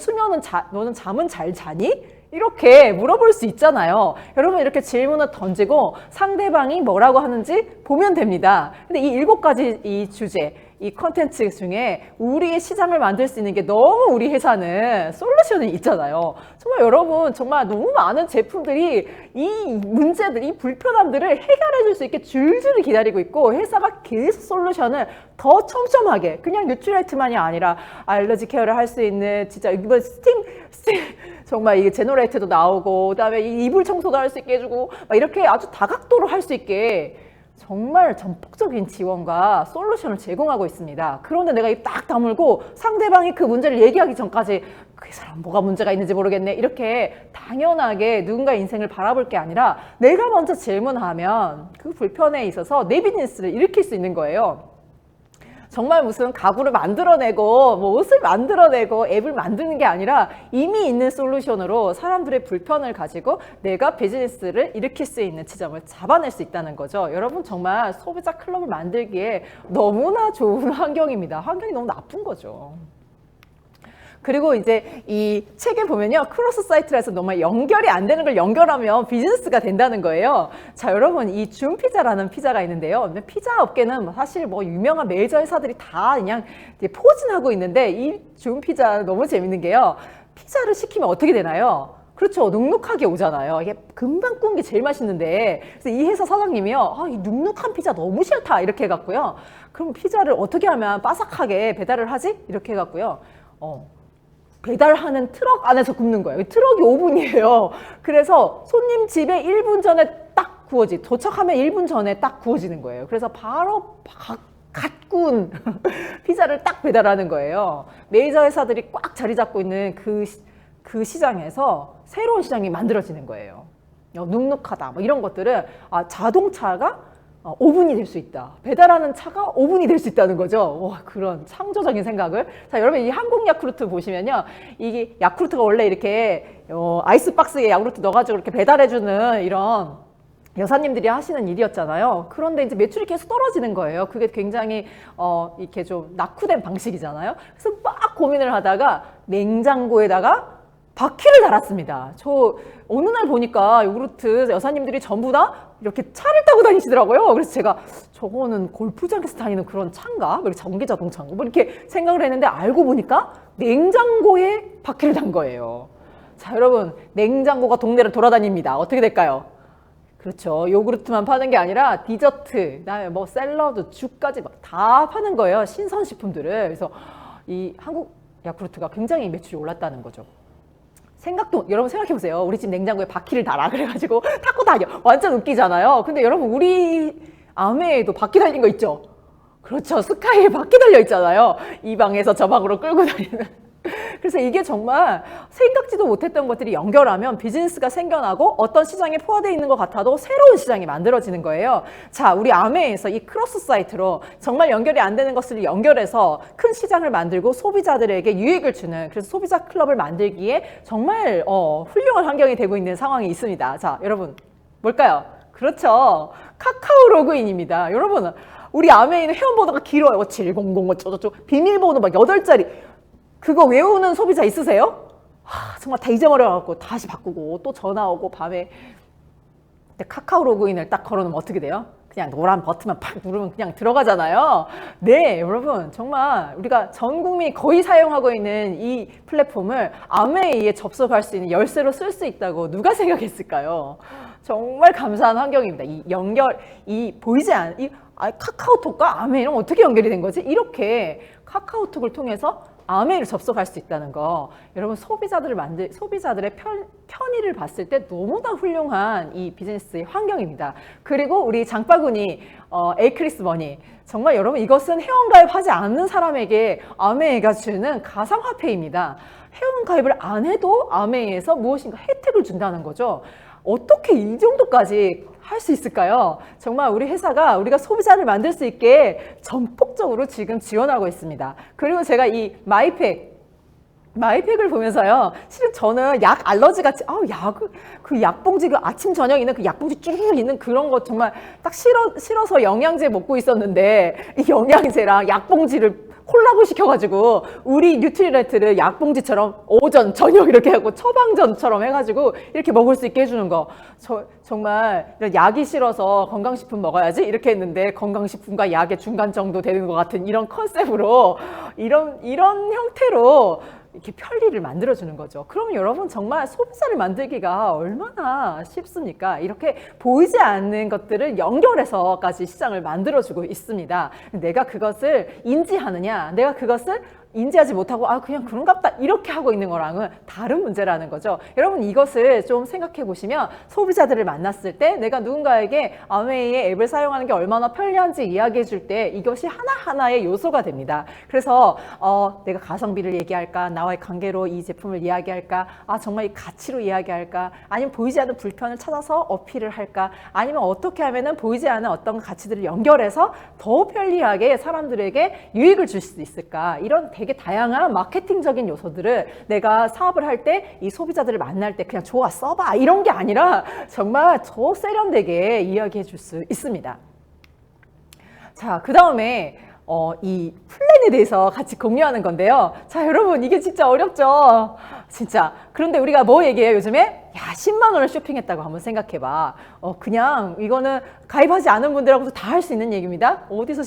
잠은 잘 자니? 이렇게 물어볼 수 있잖아요. 여러분 이렇게 질문을 던지고 상대방이 뭐라고 하는지 보면 됩니다. 근데 이 7가지 이 주제, 이 컨텐츠 중에 우리의 시장을 만들 수 있는 게 너무 우리 회사는 솔루션이 있잖아요. 정말 여러분 정말 너무 많은 제품들이 이 문제들, 이 불편함들을 해결해 줄 수 있게 줄줄이 기다리고 있고 회사가 계속 솔루션을 더 촘촘하게 그냥 뉴트라이트만이 아니라 알러지 케어를 할 수 있는 진짜 이번 스팀 정말 이게 제너레이터도 나오고 그다음에 이 이불 청소도 할 수 있게 해주고 막 이렇게 아주 다각도로 할 수 있게 정말 전폭적인 지원과 솔루션을 제공하고 있습니다. 그런데 내가 입 딱 다물고 상대방이 그 문제를 얘기하기 전까지 그 사람 뭐가 문제가 있는지 모르겠네 이렇게 당연하게 누군가의 인생을 바라볼 게 아니라 내가 먼저 질문하면 그 불편에 있어서 내 비즈니스를 일으킬 수 있는 거예요. 정말 무슨 가구를 만들어내고 뭐 옷을 만들어내고 앱을 만드는 게 아니라 이미 있는 솔루션으로 사람들의 불편을 가지고 내가 비즈니스를 일으킬 수 있는 지점을 잡아낼 수 있다는 거죠. 여러분 정말 소비자 클럽을 만들기에 너무나 좋은 환경입니다. 환경이 너무 나쁜 거죠. 그리고 이제 이 책에 보면요. 크로스 사이트라 해서 정말 연결이 안 되는 걸 연결하면 비즈니스가 된다는 거예요. 자, 여러분 이 준피자라는 피자가 있는데요. 피자 업계는 사실 뭐 유명한 메이저 회사들이 다 그냥 포진하고 있는데 이 준피자 너무 재밌는 게요. 피자를 시키면 어떻게 되나요? 그렇죠. 눅눅하게 오잖아요. 이게 금방 구운 게 제일 맛있는데 그래서 이 회사 사장님이요. 아, 이 눅눅한 피자 너무 싫다 이렇게 해갖고요. 그럼 피자를 어떻게 하면 바삭하게 배달을 하지? 이렇게 해갖고요. 배달하는 트럭 안에서 굽는 거예요. 트럭이 5분이에요. 그래서 손님 집에 1분 전에 딱 도착하면 1분 전에 딱 구워지는 거예요. 그래서 바로 갓 구운 피자를 딱 배달하는 거예요. 메이저 회사들이 꽉 자리 잡고 있는 그 시장에서 새로운 시장이 만들어지는 거예요. 눅눅하다 뭐 이런 것들은 자동차가 5분이 될 수 있다. 배달하는 차가 5분이 될 수 있다는 거죠. 와, 그런 창조적인 생각을. 자, 여러분 이 한국 야쿠르트 보시면요. 이게 야쿠르트가 원래 이렇게 아이스박스에 야쿠르트 넣어가지고 이렇게 배달해주는 이런 여사님들이 하시는 일이었잖아요. 그런데 이제 매출이 계속 떨어지는 거예요. 그게 굉장히 이렇게 좀 낙후된 방식이잖아요. 그래서 막 고민을 하다가 냉장고에다가 바퀴를 달았습니다. 저 어느 날 보니까 요구르트 여사님들이 전부 다 이렇게 차를 타고 다니시더라고요. 그래서 제가 저거는 골프장에서 다니는 그런 차인가? 뭐 전기 자동차인가? 뭐 이렇게 생각을 했는데 알고 보니까 냉장고에 바퀴를 단 거예요. 자, 여러분 냉장고가 동네를 돌아다닙니다. 어떻게 될까요? 그렇죠. 요구르트만 파는 게 아니라 디저트, 그다음에 뭐 샐러드, 죽까지 막 다 파는 거예요. 신선식품들을. 그래서 이 한국 야쿠르트가 굉장히 매출이 올랐다는 거죠. 여러분 생각해보세요. 우리 집 냉장고에 바퀴를 달아. 그래가지고 타고 다녀. 완전 웃기잖아요. 근데 여러분 우리 아메에도 바퀴 달린 거 있죠? 그렇죠. 스카이에 바퀴 달려 있잖아요. 이 방에서 저 방으로 끌고 다니는. 그래서 이게 정말 생각지도 못했던 것들이 연결하면 비즈니스가 생겨나고 어떤 시장에 포화되어 있는 것 같아도 새로운 시장이 만들어지는 거예요. 자, 우리 아메에서 이 크로스 사이트로 정말 연결이 안 되는 것을 연결해서 큰 시장을 만들고 소비자들에게 유익을 주는, 그래서 소비자 클럽을 만들기에 정말 훌륭한 환경이 되고 있는 상황이 있습니다. 자, 여러분 뭘까요? 그렇죠. 카카오 로그인입니다. 여러분 우리 아메이는 회원번호가 길어요. 700 어쩌고저쩌고 비밀번호 막 8자리. 그거 외우는 소비자 있으세요? 정말 다 잊어버려갖고 다시 바꾸고 또 전화 오고 밤에. 근데 카카오 로그인을 딱 걸어놓으면 어떻게 돼요? 그냥 노란 버튼만 팍 누르면 그냥 들어가잖아요. 네, 여러분 정말 우리가 전 국민이 거의 사용하고 있는 이 플랫폼을 아메이에 접속할 수 있는 열쇠로 쓸 수 있다고 누가 생각했을까요? 정말 감사한 환경입니다. 이 연결, 이 보이지 않는 카카오톡과 아메이랑 어떻게 연결이 된 거지? 이렇게 카카오톡을 통해서 아메이를 접속할 수 있다는 거. 여러분 소비자들의 편의를 봤을 때 너무나 훌륭한 이 비즈니스의 환경입니다. 그리고 우리 장바구니 에이크리스 머니, 정말 여러분 이것은 회원가입하지 않는 사람에게 아메이가 주는 가상화폐입니다. 회원가입을 안 해도 아메이에서 무엇인가 혜택을 준다는 거죠. 어떻게 이 정도까지 할 수 있을까요? 정말 우리 회사가 우리가 소비자를 만들 수 있게 전폭적으로 지금 지원하고 있습니다. 그리고 제가 이 마이팩을 보면서요, 실은 저는 약 알러지 같이 그 약봉지, 그 아침 저녁 있는 그 약봉지 쭈르륵 있는 그런 거 정말 딱 싫어서 영양제 먹고 있었는데 이 영양제랑 약봉지를 콜라보 시켜가지고 우리 뉴트리라이트를 약봉지처럼 오전, 저녁 이렇게 하고 처방전처럼 해가지고 이렇게 먹을 수 있게 해주는 거. 정말 이런 약이 싫어서 건강식품 먹어야지 이렇게 했는데 건강식품과 약의 중간 정도 되는 것 같은 이런 컨셉으로 이런 형태로 이렇게 편리를 만들어주는 거죠. 그럼 여러분 정말 소비자를 만들기가 얼마나 쉽습니까? 이렇게 보이지 않는 것들을 연결해서까지 시장을 만들어주고 있습니다. 내가 그것을 인지하느냐, 내가 그것을 인지하지 못하고 그냥 그런갑다 이렇게 하고 있는 거랑은 다른 문제라는 거죠. 여러분 이것을 좀 생각해 보시면 소비자들을 만났을 때 내가 누군가에게 아메이의 앱을 사용하는 게 얼마나 편리한지 이야기해 줄 때 이것이 하나하나의 요소가 됩니다. 그래서 내가 가성비를 얘기할까, 나와의 관계로 이 제품을 이야기할까, 정말 이 가치로 이야기할까, 아니면 보이지 않는 불편을 찾아서 어필을 할까, 아니면 어떻게 하면은 보이지 않는 어떤 가치들을 연결해서 더 편리하게 사람들에게 유익을 줄 수 있을까, 이런 되게 다양한 마케팅적인 요소들을 내가 사업을 할 때 이 소비자들을 만날 때 그냥 좋아 써봐 이런 게 아니라 정말 더 세련되게 이야기해 줄 수 있습니다. 자, 그 다음에 이 플랜에 대해서 같이 공유하는 건데요. 자, 여러분 이게 진짜 어렵죠? 진짜. 그런데 우리가 뭐 얘기해요 요즘에? 10만 원을 쇼핑했다고 한번 생각해봐. 그냥 이거는 가입하지 않은 분들하고도 다 할 수 있는 얘기입니다. 어디서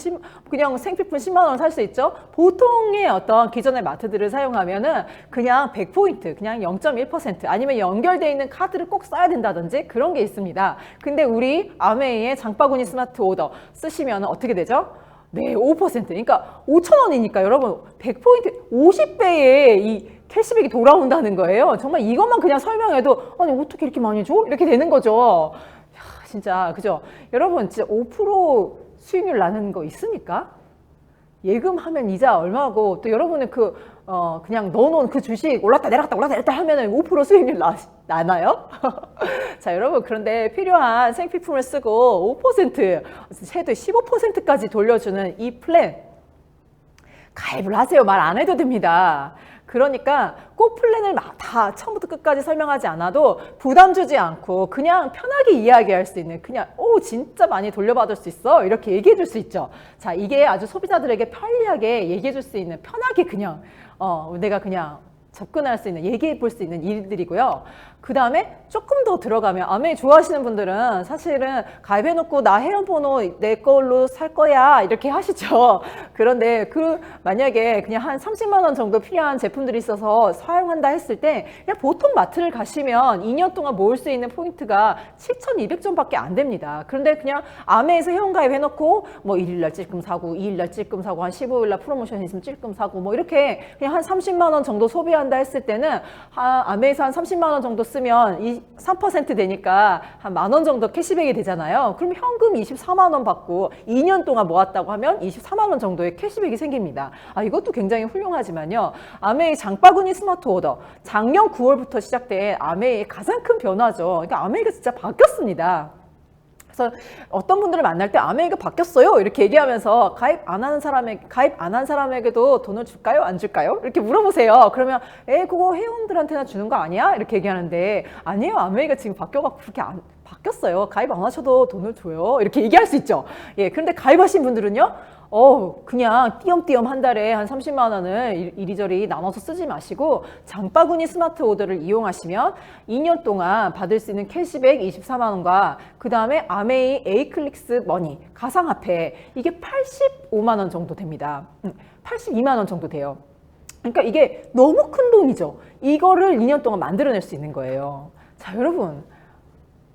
그냥 생필품 10만 원을 살 수 있죠? 보통의 어떤 기존의 마트들을 사용하면은 그냥 100포인트, 그냥 0.1% 아니면 연결되어 있는 카드를 꼭 써야 된다든지 그런 게 있습니다. 근데 우리 아메이의 장바구니 스마트 오더 쓰시면 어떻게 되죠? 네, 5%. 그러니까 5,000원이니까 여러분 100포인트 50배의 이 캐시백이 돌아온다는 거예요. 정말 이것만 그냥 설명해도 아니 어떻게 이렇게 많이 줘? 이렇게 되는 거죠. 진짜 그죠? 여러분 진짜 5% 수익률 나는 거 있습니까? 예금하면 이자 얼마고 또 여러분은 그냥 넣어놓은 그 주식 올랐다 내렸다 하면은 5% 수익률 나나요? 자, 여러분 그런데 필요한 생필품을 쓰고 5% 최대 15%까지 돌려주는 이 플랜 가입을 하세요. 말 안 해도 됩니다. 그러니까 꼭 플랜을 막 다 처음부터 끝까지 설명하지 않아도 부담 주지 않고 그냥 편하게 이야기할 수 있는, 그냥 진짜 많이 돌려받을 수 있어 이렇게 얘기해 줄 수 있죠. 자, 이게 아주 소비자들에게 편리하게 얘기해 줄 수 있는, 편하게 그냥 내가 그냥 접근할 수 있는, 얘기해 볼 수 있는 일들이고요. 그 다음에 조금 더 들어가면 아메이 좋아하시는 분들은 사실은 가입해놓고 나 회원번호 내 걸로 살 거야 이렇게 하시죠. 그런데 만약에 그냥 한 30만 원 정도 필요한 제품들이 있어서 사용한다 했을 때 그냥 보통 마트를 가시면 2년 동안 모을 수 있는 포인트가 7,200점밖에 안 됩니다. 그런데 그냥 아메이에서 회원 가입해놓고 뭐 1일날 찔끔 사고 2일날 찔끔 사고 한 15일날 프로모션 있으면 찔끔 사고 뭐 이렇게 그냥 한 30만 원 정도 소비한다 했을 때는 아메이에서 한 30만 원 정도 쓰면 3% 되니까 한 10,000원 정도 캐시백이 되잖아요. 그럼 현금 24만 원 받고 2년 동안 모았다고 하면 24만 원 정도의 캐시백이 생깁니다. 이것도 굉장히 훌륭하지만요. 아메이 장바구니 스마트 오더, 작년 9월부터 시작된 아메이의 가장 큰 변화죠. 그러니까 아메이가 진짜 바뀌었습니다. 그래서 어떤 분들을 만날 때 아메이가 바뀌었어요 이렇게 얘기하면서 가입 안 한 사람에게도 돈을 줄까요? 안 줄까요? 이렇게 물어보세요. 그러면 그거 회원들한테나 주는 거 아니야? 이렇게 얘기하는데 아니에요. 아메이가 지금 바뀌어갖고 그렇게 바뀌었어요. 가입 안 하셔도 돈을 줘요. 이렇게 얘기할 수 있죠. 그런데 가입하신 분들은요. 그냥 띄엄띄엄 한 달에 한 30만 원을 이리저리 나눠서 쓰지 마시고 장바구니 스마트 오더를 이용하시면 2년 동안 받을 수 있는 캐시백 24만 원과 그 다음에 아메이 에이클릭스 머니 가상화폐 이게 85만 원 정도 됩니다. 82만 원 정도 돼요. 그러니까 이게 너무 큰 돈이죠. 이거를 2년 동안 만들어낼 수 있는 거예요. 자, 여러분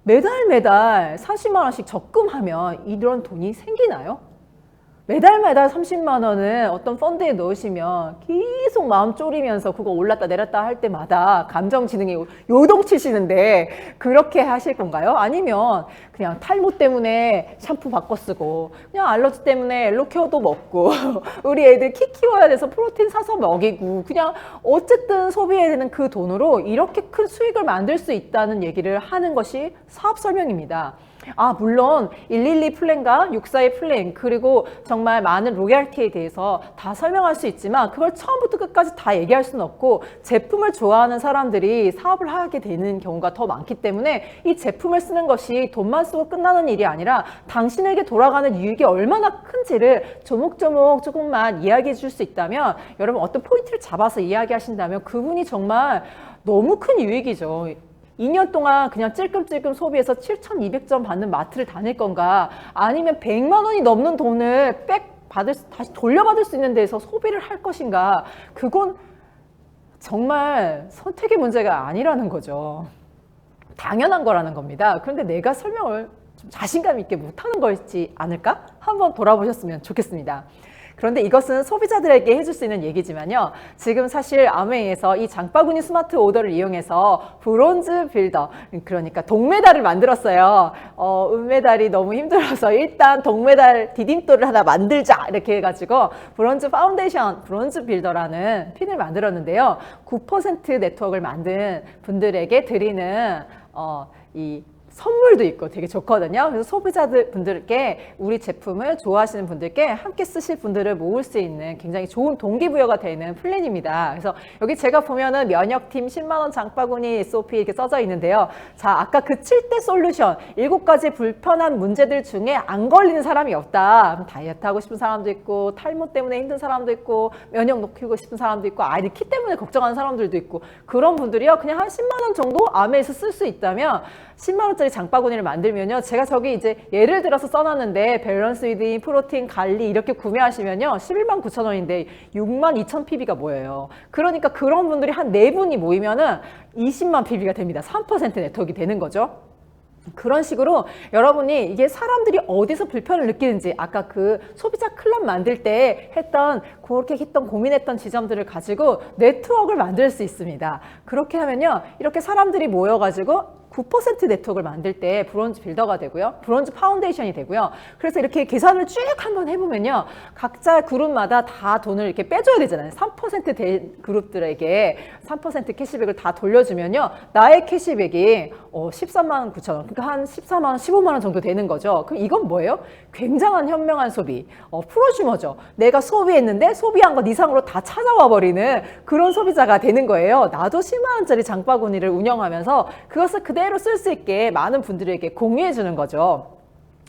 매달 40만 원씩 적금하면 이런 돈이 생기나요? 매달 30만 원을 어떤 펀드에 넣으시면 계속 마음 졸이면서 그거 올랐다 내렸다 할 때마다 감정지능이 요동치시는데 그렇게 하실 건가요? 아니면 그냥 탈모 때문에 샴푸 바꿔 쓰고 그냥 알러지 때문에 엘로케어도 먹고 우리 애들 키 키워야 돼서 프로틴 사서 먹이고 그냥 어쨌든 소비해야 되는 그 돈으로 이렇게 큰 수익을 만들 수 있다는 얘기를 하는 것이 사업 설명입니다. 물론 112 플랜과 642 플랜 그리고 정말 많은 로열티에 대해서 다 설명할 수 있지만 그걸 처음부터 끝까지 다 얘기할 수는 없고 제품을 좋아하는 사람들이 사업을 하게 되는 경우가 더 많기 때문에 이 제품을 쓰는 것이 돈만 쓰고 끝나는 일이 아니라 당신에게 돌아가는 유익이 얼마나 큰지를 조목조목 조금만 이야기해 줄 수 있다면 여러분 어떤 포인트를 잡아서 이야기하신다면 그분이 정말 너무 큰 유익이죠. 2년 동안 그냥 찔끔찔끔 소비해서 7,200점 받는 마트를 다닐 건가 아니면 100만 원이 넘는 돈을 다시 돌려받을 수 있는 데서 소비를 할 것인가 그건 정말 선택의 문제가 아니라는 거죠. 당연한 거라는 겁니다. 그런데 내가 설명을 좀 자신감 있게 못하는 거였지 않을까? 한번 돌아보셨으면 좋겠습니다. 그런데 이것은 소비자들에게 해줄 수 있는 얘기지만요. 지금 사실 아메이에서 이 장바구니 스마트 오더를 이용해서 브론즈 빌더, 그러니까 동메달을 만들었어요. 은메달이 너무 힘들어서 일단 동메달 디딤돌을 하나 만들자 이렇게 해가지고 브론즈 파운데이션, 브론즈 빌더라는 핀을 만들었는데요. 9% 네트워크를 만든 분들에게 드리는 이 선물도 있고 되게 좋거든요. 그래서 소비자들 분들께 우리 제품을 좋아하시는 분들께 함께 쓰실 분들을 모을 수 있는 굉장히 좋은 동기부여가 되는 플랜입니다. 그래서 여기 제가 보면은 면역팀 10만 원 장바구니 SOP 이렇게 써져 있는데요. 자, 아까 그 7대 솔루션 7가지 불편한 문제들 중에 안 걸리는 사람이 없다. 다이어트 하고 싶은 사람도 있고 탈모 때문에 힘든 사람도 있고 면역 높이고 싶은 사람도 있고 아이들 키 때문에 걱정하는 사람들도 있고 그런 분들이요. 그냥 한 10만 원 정도 아메에서 쓸 수 있다면 10만 원짜리 장바구니를 만들면요. 제가 저기 이제 예를 들어서 써놨는데 밸런스 위드인, 프로틴, 갈리 이렇게 구매하시면요. 11만 9천 원인데 6만 2천 PB가 뭐예요. 그러니까 그런 분들이 한 4분이 모이면은 20만 PB가 됩니다. 3% 네트워크가 되는 거죠. 그런 식으로 여러분이 이게 사람들이 어디서 불편을 느끼는지 아까 그 소비자 클럽 만들 때 그렇게 고민했던 지점들을 가지고 네트워크를 만들 수 있습니다. 그렇게 하면요. 이렇게 사람들이 모여가지고 9% 네트워크를 만들 때 브론즈 빌더가 되고요. 브론즈 파운데이션이 되고요. 그래서 이렇게 계산을 쭉 한번 해보면요. 각자 그룹마다 다 돈을 이렇게 빼줘야 되잖아요. 3% 된 그룹들에게 3% 캐시백을 다 돌려주면요. 나의 캐시백이 13만 9천 원, 그러니까 한 14만 원, 15만 원 정도 되는 거죠. 그럼 이건 뭐예요? 굉장한 현명한 소비, 프로슈머죠. 내가 소비했는데 소비한 것 이상으로 다 찾아와 버리는 그런 소비자가 되는 거예요. 나도 10만 원짜리 장바구니를 운영하면서 그것을 그대로 쓸 수 있게 많은 분들에게 공유해 주는 거죠.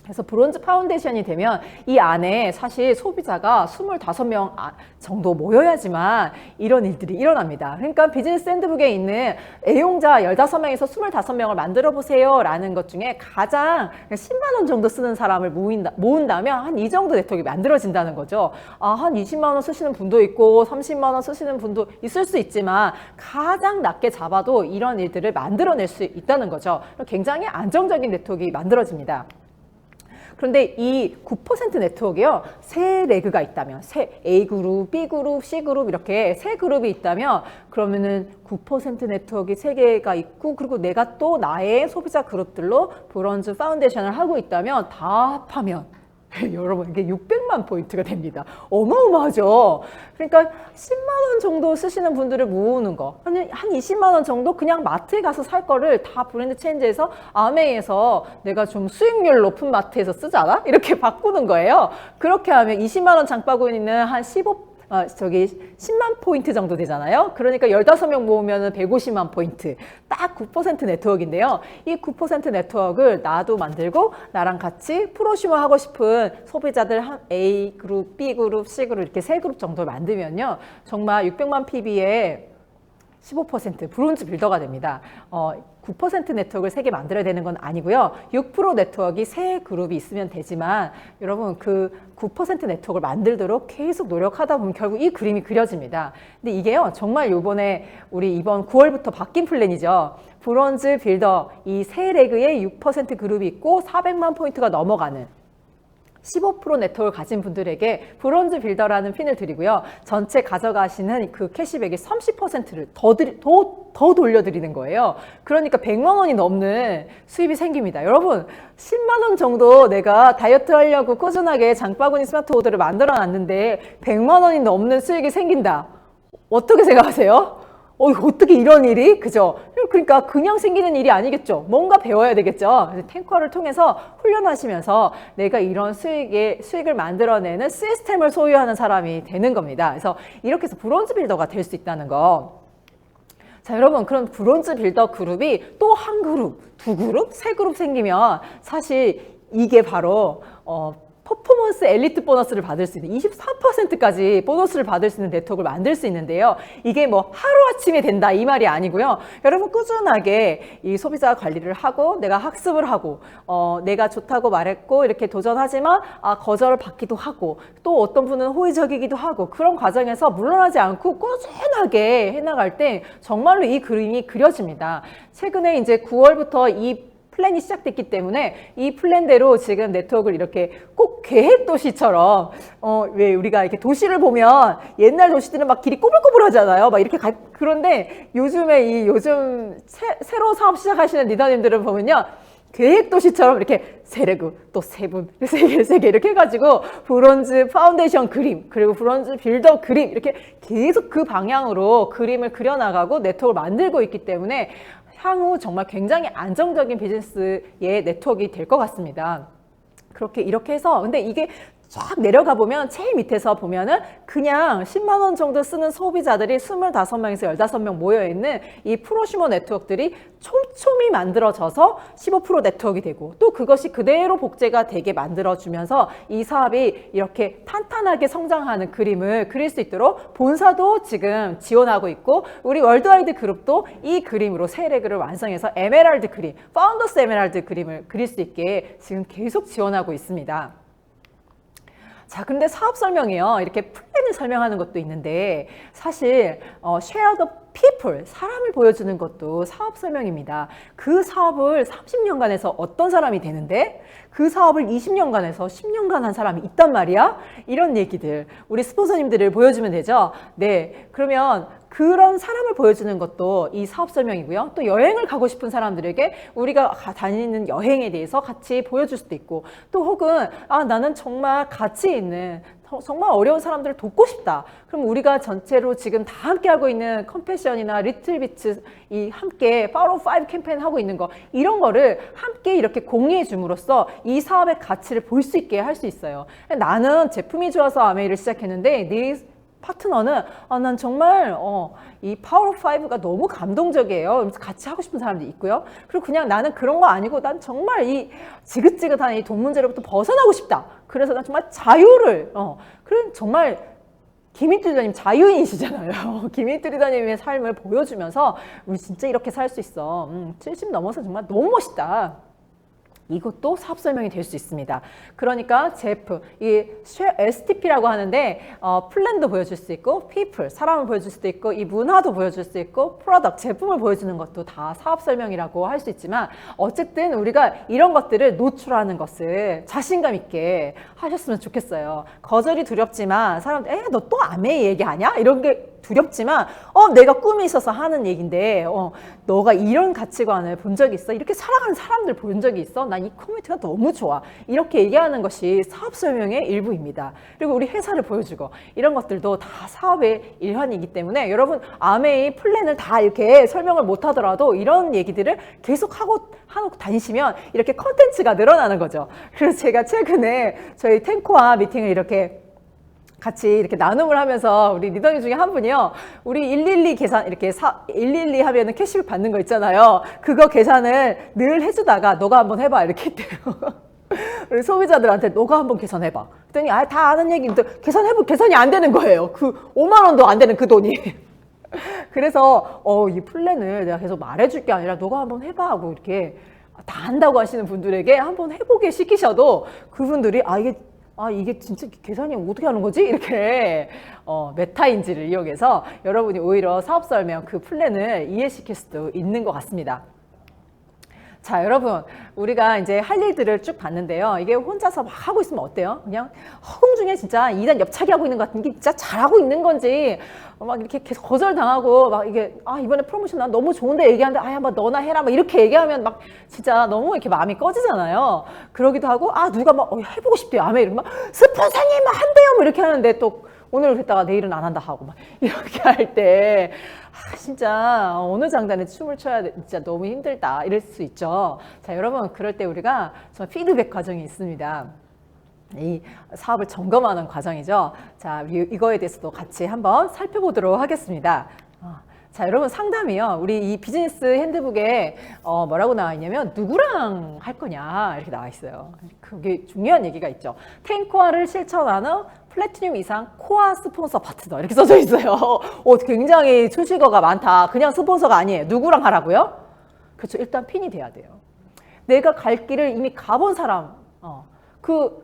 그래서 브론즈 파운데이션이 되면 이 안에 사실 소비자가 25명 정도 모여야지만 이런 일들이 일어납니다. 그러니까 비즈니스 샌드북에 있는 애용자 15명에서 25명을 만들어 보세요 라는 것 중에 가장 10만 원 정도 쓰는 사람을 모은다면 한 이 정도 네트워크가 만들어진다는 거죠. 한 20만 원 쓰시는 분도 있고 30만 원 쓰시는 분도 있을 수 있지만 가장 낮게 잡아도 이런 일들을 만들어낼 수 있다는 거죠. 굉장히 안정적인 네트워크가 만들어집니다. 그런데 이 9% 네트워크요, 세 레그가 있다면, A그룹, B그룹, C그룹 이렇게 세 그룹이 있다면 그러면은 9% 네트워크 3개가 있고 그리고 내가 또 나의 소비자 그룹들로 브론즈 파운데이션을 하고 있다면 다 합하면 여러분 이게 600만 포인트가 됩니다. 어마어마하죠. 그러니까 10만 원 정도 쓰시는 분들을 모으는 거, 한 20만 원 정도 그냥 마트에 가서 살 거를 다 브랜드 체인지에서 아메이에서 내가 좀 수익률 높은 마트에서 쓰잖아? 이렇게 바꾸는 거예요. 그렇게 하면 20만 원 장바구니는 한 10만 포인트 정도 되잖아요. 그러니까 15명 모으면 150만 포인트. 딱 9% 네트워크인데요. 이 9% 네트워크를 나도 만들고 나랑 같이 프로슈머 하고 싶은 소비자들 한 A그룹, B그룹, C그룹 이렇게 세 그룹 정도 만들면요. 정말 600만 PB에 15% 브론즈 빌더가 됩니다. 9% 네트워크를 3개 만들어야 되는 건 아니고요. 6% 네트워크가 3그룹이 있으면 되지만 여러분 그 9% 네트워크를 만들도록 계속 노력하다 보면 결국 이 그림이 그려집니다. 근데 이게요. 정말 이번 9월부터 바뀐 플랜이죠. 브론즈 빌더 이 세 레그에 6% 그룹이 있고 400만 포인트가 넘어가는 15% 네트워크를 가진 분들에게 브론즈 빌더라는 핀을 드리고요. 전체 가져가시는 그 캐시백의 30%를 더 돌려드리는 거예요. 그러니까 100만 원이 넘는 수입이 생깁니다. 여러분 10만 원 정도 내가 다이어트 하려고 꾸준하게 장바구니 스마트 오더를 만들어 놨는데 100만 원이 넘는 수익이 생긴다. 어떻게 생각하세요? 어떻게 이런 일이? 그죠? 그러니까 그냥 생기는 일이 아니겠죠. 뭔가 배워야 되겠죠. 그래서 탱커를 통해서 훈련하시면서 내가 이런 수익을 만들어내는 시스템을 소유하는 사람이 되는 겁니다. 그래서 이렇게 해서 브론즈 빌더가 될 수 있다는 거. 자, 여러분, 그럼 브론즈 빌더 그룹이 또 한 그룹, 두 그룹, 세 그룹 생기면 사실 이게 바로 퍼포먼스 엘리트 보너스를 받을 수 있는 24%까지 보너스를 받을 수 있는 네트워크를 만들 수 있는데요. 이게 뭐 하루아침에 된다 이 말이 아니고요. 여러분 꾸준하게 이 소비자 관리를 하고 내가 학습을 하고 내가 좋다고 말했고 이렇게 도전하지만 거절을 받기도 하고 또 어떤 분은 호의적이기도 하고 그런 과정에서 물러나지 않고 꾸준하게 해나갈 때 정말로 이 그림이 그려집니다. 최근에 이제 9월부터 이 플랜이 시작됐기 때문에 이 플랜대로 지금 네트워크를 이렇게 꼭 계획도시처럼 왜 우리가 이렇게 도시를 보면 옛날 도시들은 막 길이 꼬불꼬불 하잖아요. 막 이렇게 그런데 요즘에 요즘 새로 사업 시작하시는 리더님들을 보면요. 계획도시처럼 이렇게 세레그 또 세 분, 세 개 이렇게 해가지고 브론즈 파운데이션 그림 그리고 브론즈 빌더 그림 이렇게 계속 그 방향으로 그림을 그려나가고 네트워크를 만들고 있기 때문에 향후 정말 굉장히 안정적인 비즈니스의 네트워크가 될 것 같습니다. 이렇게 해서 근데 이게 쫙 내려가 보면 제일 밑에서 보면은 그냥 10만 원 정도 쓰는 소비자들이 25명에서 15명 모여 있는 이 프로슈머 네트워크들이 촘촘히 만들어져서 15% 네트워크가 되고 또 그것이 그대로 복제가 되게 만들어주면서 이 사업이 이렇게 탄탄하게 성장하는 그림을 그릴 수 있도록 본사도 지금 지원하고 있고 우리 월드와이드 그룹도 이 그림으로 새 레그를 완성해서 에메랄드 그림, 파운더스 에메랄드 그림을 그릴 수 있게 지금 계속 지원하고 있습니다. 자, 근데 사업 설명이요. 이렇게 플랜을 설명하는 것도 있는데 사실 share the people, 사람을 보여주는 것도 사업 설명입니다. 그 사업을 30년간 해서 어떤 사람이 되는데 그 사업을 20년간 해서 10년간 한 사람이 있단 말이야? 이런 얘기들 우리 스폰서님들을 보여주면 되죠. 네, 그러면 그런 사람을 보여주는 것도 이 사업 설명이고요. 또 여행을 가고 싶은 사람들에게 우리가 다니는 여행에 대해서 같이 보여줄 수도 있고 또 혹은 나는 정말 가치 있는 정말 어려운 사람들을 돕고 싶다. 그럼 우리가 전체로 지금 다 함께 하고 있는 컴패션이나 리틀비츠 이 함께 파워 5 캠페인 하고 있는 거 이런 거를 함께 이렇게 공유해 줌으로써 이 사업의 가치를 볼 수 있게 할 수 있어요. 나는 제품이 좋아서 아메이를 시작했는데 네 파트너는 난 정말 이 파워 5가 너무 감동적이에요. 그래서 같이 하고 싶은 사람도 있고요. 그리고 그냥 나는 그런 거 아니고 난 정말 이 지긋지긋한 이 돈 문제로부터 벗어나고 싶다. 그래서 난 정말 자유를 그런 정말 김인뚜 리더님 자유인이시잖아요. 김인뚜 리더님의 삶을 보여주면서 우리 진짜 이렇게 살 수 있어. 70 넘어서 정말 너무 멋있다. 이것도 사업 설명이 될 수 있습니다. 그러니까 제품, 이 STP라고 하는데 플랜도 보여줄 수 있고 people, 사람을 보여줄 수도 있고 이 문화도 보여줄 수 있고 프로덕트, 제품을 보여주는 것도 다 사업 설명이라고 할 수 있지만 어쨌든 우리가 이런 것들을 노출하는 것을 자신감 있게 하셨으면 좋겠어요. 거절이 두렵지만 사람들 너 또 아메이 얘기하냐? 이런 게 두렵지만 내가 꿈이 있어서 하는 얘기인데 너가 이런 가치관을 본 적이 있어? 이렇게 살아가는 사람들 본 적이 있어? 난 이 커뮤니티가 너무 좋아. 이렇게 얘기하는 것이 사업 설명의 일부입니다. 그리고 우리 회사를 보여주고 이런 것들도 다 사업의 일환이기 때문에 여러분 아메이 플랜을 다 이렇게 설명을 못 하더라도 이런 얘기들을 계속 하고 다니시면 이렇게 컨텐츠가 늘어나는 거죠. 그래서 제가 최근에 저희 탱코와 미팅을 이렇게 같이 이렇게 나눔을 하면서 우리 리더님 중에 한 분이요. 우리 112 계산 이렇게 112 하면은 캐시백 받는 거 있잖아요. 그거 계산을 늘 해주다가 너가 한번 해봐 이렇게 했대요. 우리 소비자들한테 너가 한번 계산해봐. 그랬더니 다 아는 얘기인데 계산이 안 되는 거예요. 그 5만 원도 안 되는 그 돈이. 그래서 이 플랜을 내가 계속 말해줄 게 아니라 너가 한번 해봐 하고 이렇게 다 한다고 하시는 분들에게 한번 해보게 시키셔도 그분들이 이게 진짜 계산이 어떻게 하는 거지? 이렇게 메타인지를 이용해서 여러분이 오히려 사업 설명 그 플랜을 이해시킬 수도 있는 것 같습니다. 자, 여러분 우리가 이제 할 일들을 쭉 봤는데요. 이게 혼자서 막 하고 있으면 어때요? 그냥 허공 중에 진짜 2단 옆차기 하고 있는 것 같은 게 진짜 잘하고 있는 건지 막 이렇게 계속 거절당하고 막 이게 이번에 프로모션 난 너무 좋은데 얘기하는데 한번 너나 해라 막 이렇게 얘기하면 막 진짜 너무 이렇게 마음이 꺼지잖아요. 그러기도 하고 누가 막 해보고 싶대요. 아메 이러면 막 스폰서님 한대요 뭐 이렇게 하는데 또 오늘 했다가 내일은 안 한다 하고 막 이렇게 할 때 진짜 어느 장단에 춤을 춰야 돼. 진짜 너무 힘들다 이럴 수 있죠. 자, 여러분 그럴 때 우리가 정말 피드백 과정이 있습니다. 이 사업을 점검하는 과정이죠. 자, 이거에 대해서도 같이 한번 살펴보도록 하겠습니다. 자, 여러분 상담이요. 우리 이 비즈니스 핸드북에 뭐라고 나와 있냐면 누구랑 할 거냐 이렇게 나와 있어요. 그게 중요한 얘기가 있죠. 텐코아를 실천하는 플래티늄 이상 코아 스폰서 파트너 이렇게 써져 있어요. 굉장히 수식어가 많다. 그냥 스폰서가 아니에요. 누구랑 하라고요? 그렇죠. 일단 핀이 돼야 돼요. 내가 갈 길을 이미 가본 사람,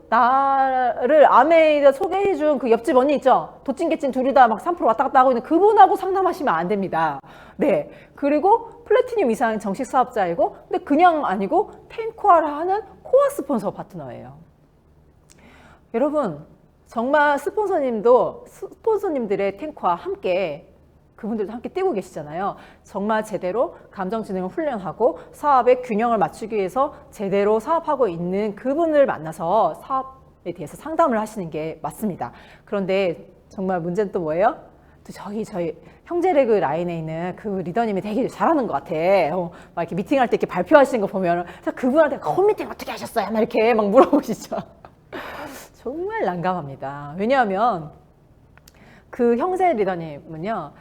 나를 아메이가 소개해준 그 옆집 언니 있죠? 도찐개찐 둘이 다 막 3% 왔다 갔다 하고 있는 그분하고 상담하시면 안 됩니다. 네. 그리고 플래티늄 이상 정식 사업자이고, 근데 그냥 아니고 텐코아를 하는 코아 스폰서 파트너예요. 여러분, 정말 스폰서님들의 텐코아 함께 그분들도 함께 뛰고 계시잖아요. 정말 제대로 감정지능을 훈련하고 사업의 균형을 맞추기 위해서 제대로 사업하고 있는 그분을 만나서 사업에 대해서 상담을 하시는 게 맞습니다. 그런데 정말 문제는 또 뭐예요? 또 저희 형제레그 라인에 있는 그 리더님이 되게 잘하는 것 같아. 막 이렇게 미팅할 때 이렇게 발표하시는 거 보면 그분한테 홈미팅 어떻게 하셨어요? 막 이렇게 막 물어보시죠. 정말 난감합니다. 왜냐하면 그 형제 리더님은요,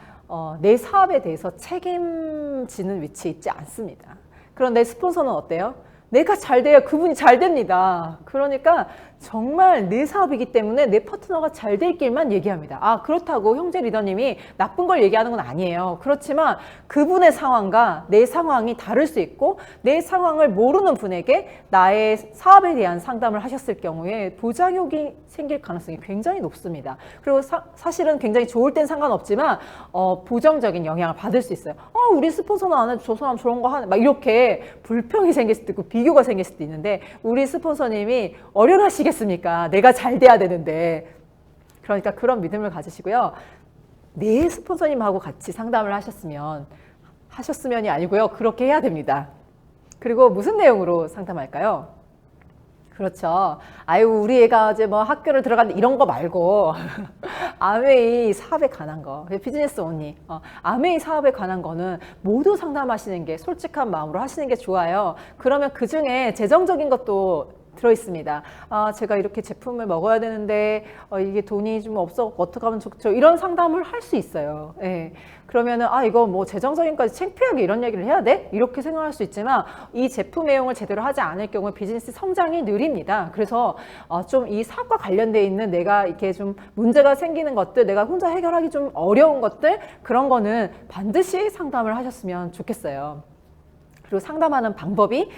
내 사업에 대해서 책임지는 위치에 있지 않습니다. 그런데 스폰서는 어때요? 내가 잘 돼야 그분이 잘 됩니다. 그러니까 정말 내 사업이기 때문에 내 파트너가 잘 될 길만 얘기합니다. 그렇다고 형제 리더님이 나쁜 걸 얘기하는 건 아니에요. 그렇지만 그분의 상황과 내 상황이 다를 수 있고 내 상황을 모르는 분에게 나의 사업에 대한 상담을 하셨을 경우에 부작용이 생길 가능성이 굉장히 높습니다. 그리고 사실은 굉장히 좋을 땐 상관없지만 부정적인 영향을 받을 수 있어요. 우리 스폰서는 안 해도 저 사람 저런 거 하네. 막 이렇게 불평이 생길 수도 있고 비교가 생길 수도 있는데 우리 스폰서님이 어련하시겠습니까? 내가 잘 돼야 되는데. 그러니까 그런 믿음을 가지시고요. 내 스폰서님하고 같이 상담을 하셨으면이 아니고요. 그렇게 해야 됩니다. 그리고 무슨 내용으로 상담할까요? 그렇죠. 우리 애가 이제 뭐 학교를 들어갔는데 이런 거 말고 아메이 사업에 관한 거, 비즈니스 언니, 아메이 사업에 관한 거는 모두 상담하시는 게 솔직한 마음으로 하시는 게 좋아요. 그러면 그 중에 재정적인 것도 들어있습니다. 제가 이렇게 제품을 먹어야 되는데 이게 돈이 좀 없어 어떻게 하면 좋죠? 이런 상담을 할 수 있어요. 예. 그러면은 이거 뭐 재정적인까지 창피하게 이런 얘기를 해야 돼? 이렇게 생각할 수 있지만 이 제품 애용을 제대로 하지 않을 경우에 비즈니스 성장이 느립니다. 그래서 좀 이 사업과 관련돼 있는 내가 이렇게 좀 문제가 생기는 것들, 내가 혼자 해결하기 좀 어려운 것들, 그런 거는 반드시 상담을 하셨으면 좋겠어요. 그리고 상담하는 방법이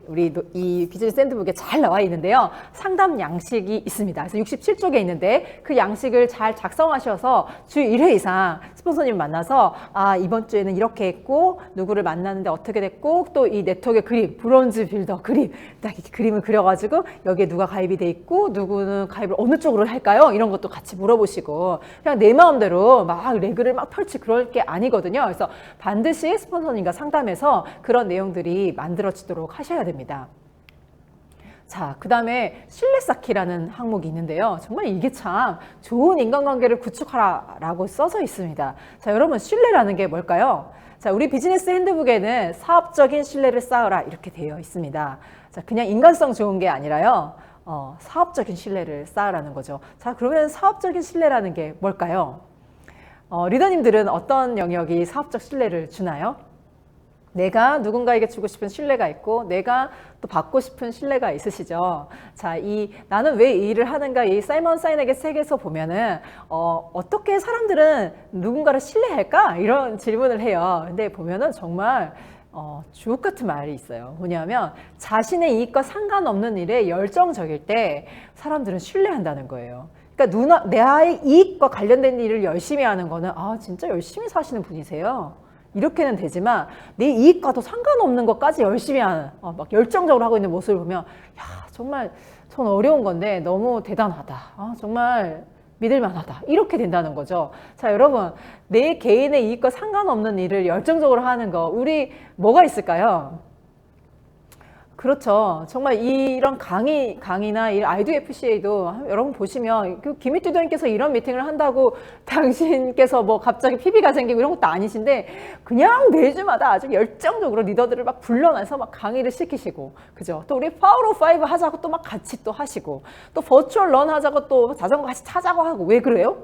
우리 이 비즈니스 핸드북에 잘 나와 있는데요. 상담 양식이 있습니다. 그래서 67쪽에 있는데 그 양식을 잘 작성하셔서 주 1회 이상 스폰서님 만나서 이번 주에는 이렇게 했고 누구를 만났는데 어떻게 됐고 또 이 네트워크의 그림, 브론즈 빌더 그림 딱 이렇게 그림을 그려가지고 여기에 누가 가입이 돼 있고 누구는 가입을 어느 쪽으로 할까요? 이런 것도 같이 물어보시고 그냥 내 마음대로 막 레그를 막 펼치 그럴 게 아니거든요. 그래서 반드시 스폰서님과 상담해서 그런 내용들이 만들어지도록 하셔야 됩니다. 자, 그 다음에 신뢰 쌓기라는 항목이 있는데요. 정말 이게 참 좋은 인간관계를 구축하라고 써져 있습니다. 자, 여러분 신뢰라는 게 뭘까요? 자, 우리 비즈니스 핸드북에는 사업적인 신뢰를 쌓으라 이렇게 되어 있습니다. 자, 그냥 인간성 좋은 게 아니라요. 사업적인 신뢰를 쌓으라는 거죠. 자, 그러면 사업적인 신뢰라는 게 뭘까요? 리더님들은 어떤 영역이 사업적 신뢰를 주나요? 내가 누군가에게 주고 싶은 신뢰가 있고 내가 또 받고 싶은 신뢰가 있으시죠. 자, 나는 왜 이 일을 하는가 이 사이먼 사이넥의 책에서 보면은 어떻게 사람들은 누군가를 신뢰할까? 이런 질문을 해요. 근데 보면은 정말 주옥 같은 말이 있어요. 뭐냐면 자신의 이익과 상관없는 일에 열정적일 때 사람들은 신뢰한다는 거예요. 그러니까 나의 이익과 관련된 일을 열심히 하는 거는 진짜 열심히 사시는 분이세요. 이렇게는 되지만 내 이익과도 상관없는 것까지 열심히 하는 막 열정적으로 하고 있는 모습을 보면 정말 전 어려운 건데 너무 대단하다. 정말 믿을만하다. 이렇게 된다는 거죠. 자, 여러분 내 개인의 이익과 상관없는 일을 열정적으로 하는 거 우리 뭐가 있을까요? 그렇죠. 정말 이런 강의나 이 IDFCA도 여러분 보시면 그 김희 튜더님께서 이런 미팅을 한다고 당신께서 뭐 갑자기 PB가 생기고 이런 것도 아니신데 그냥 매주마다 아주 열정적으로 리더들을 막 불러내서 막 강의를 시키시고, 그죠? 또 우리 파워 오브 5 하자고 또 막 같이 또 하시고, 또 버추얼 런 하자고 또 자전거 같이 타자고 하고. 왜 그래요?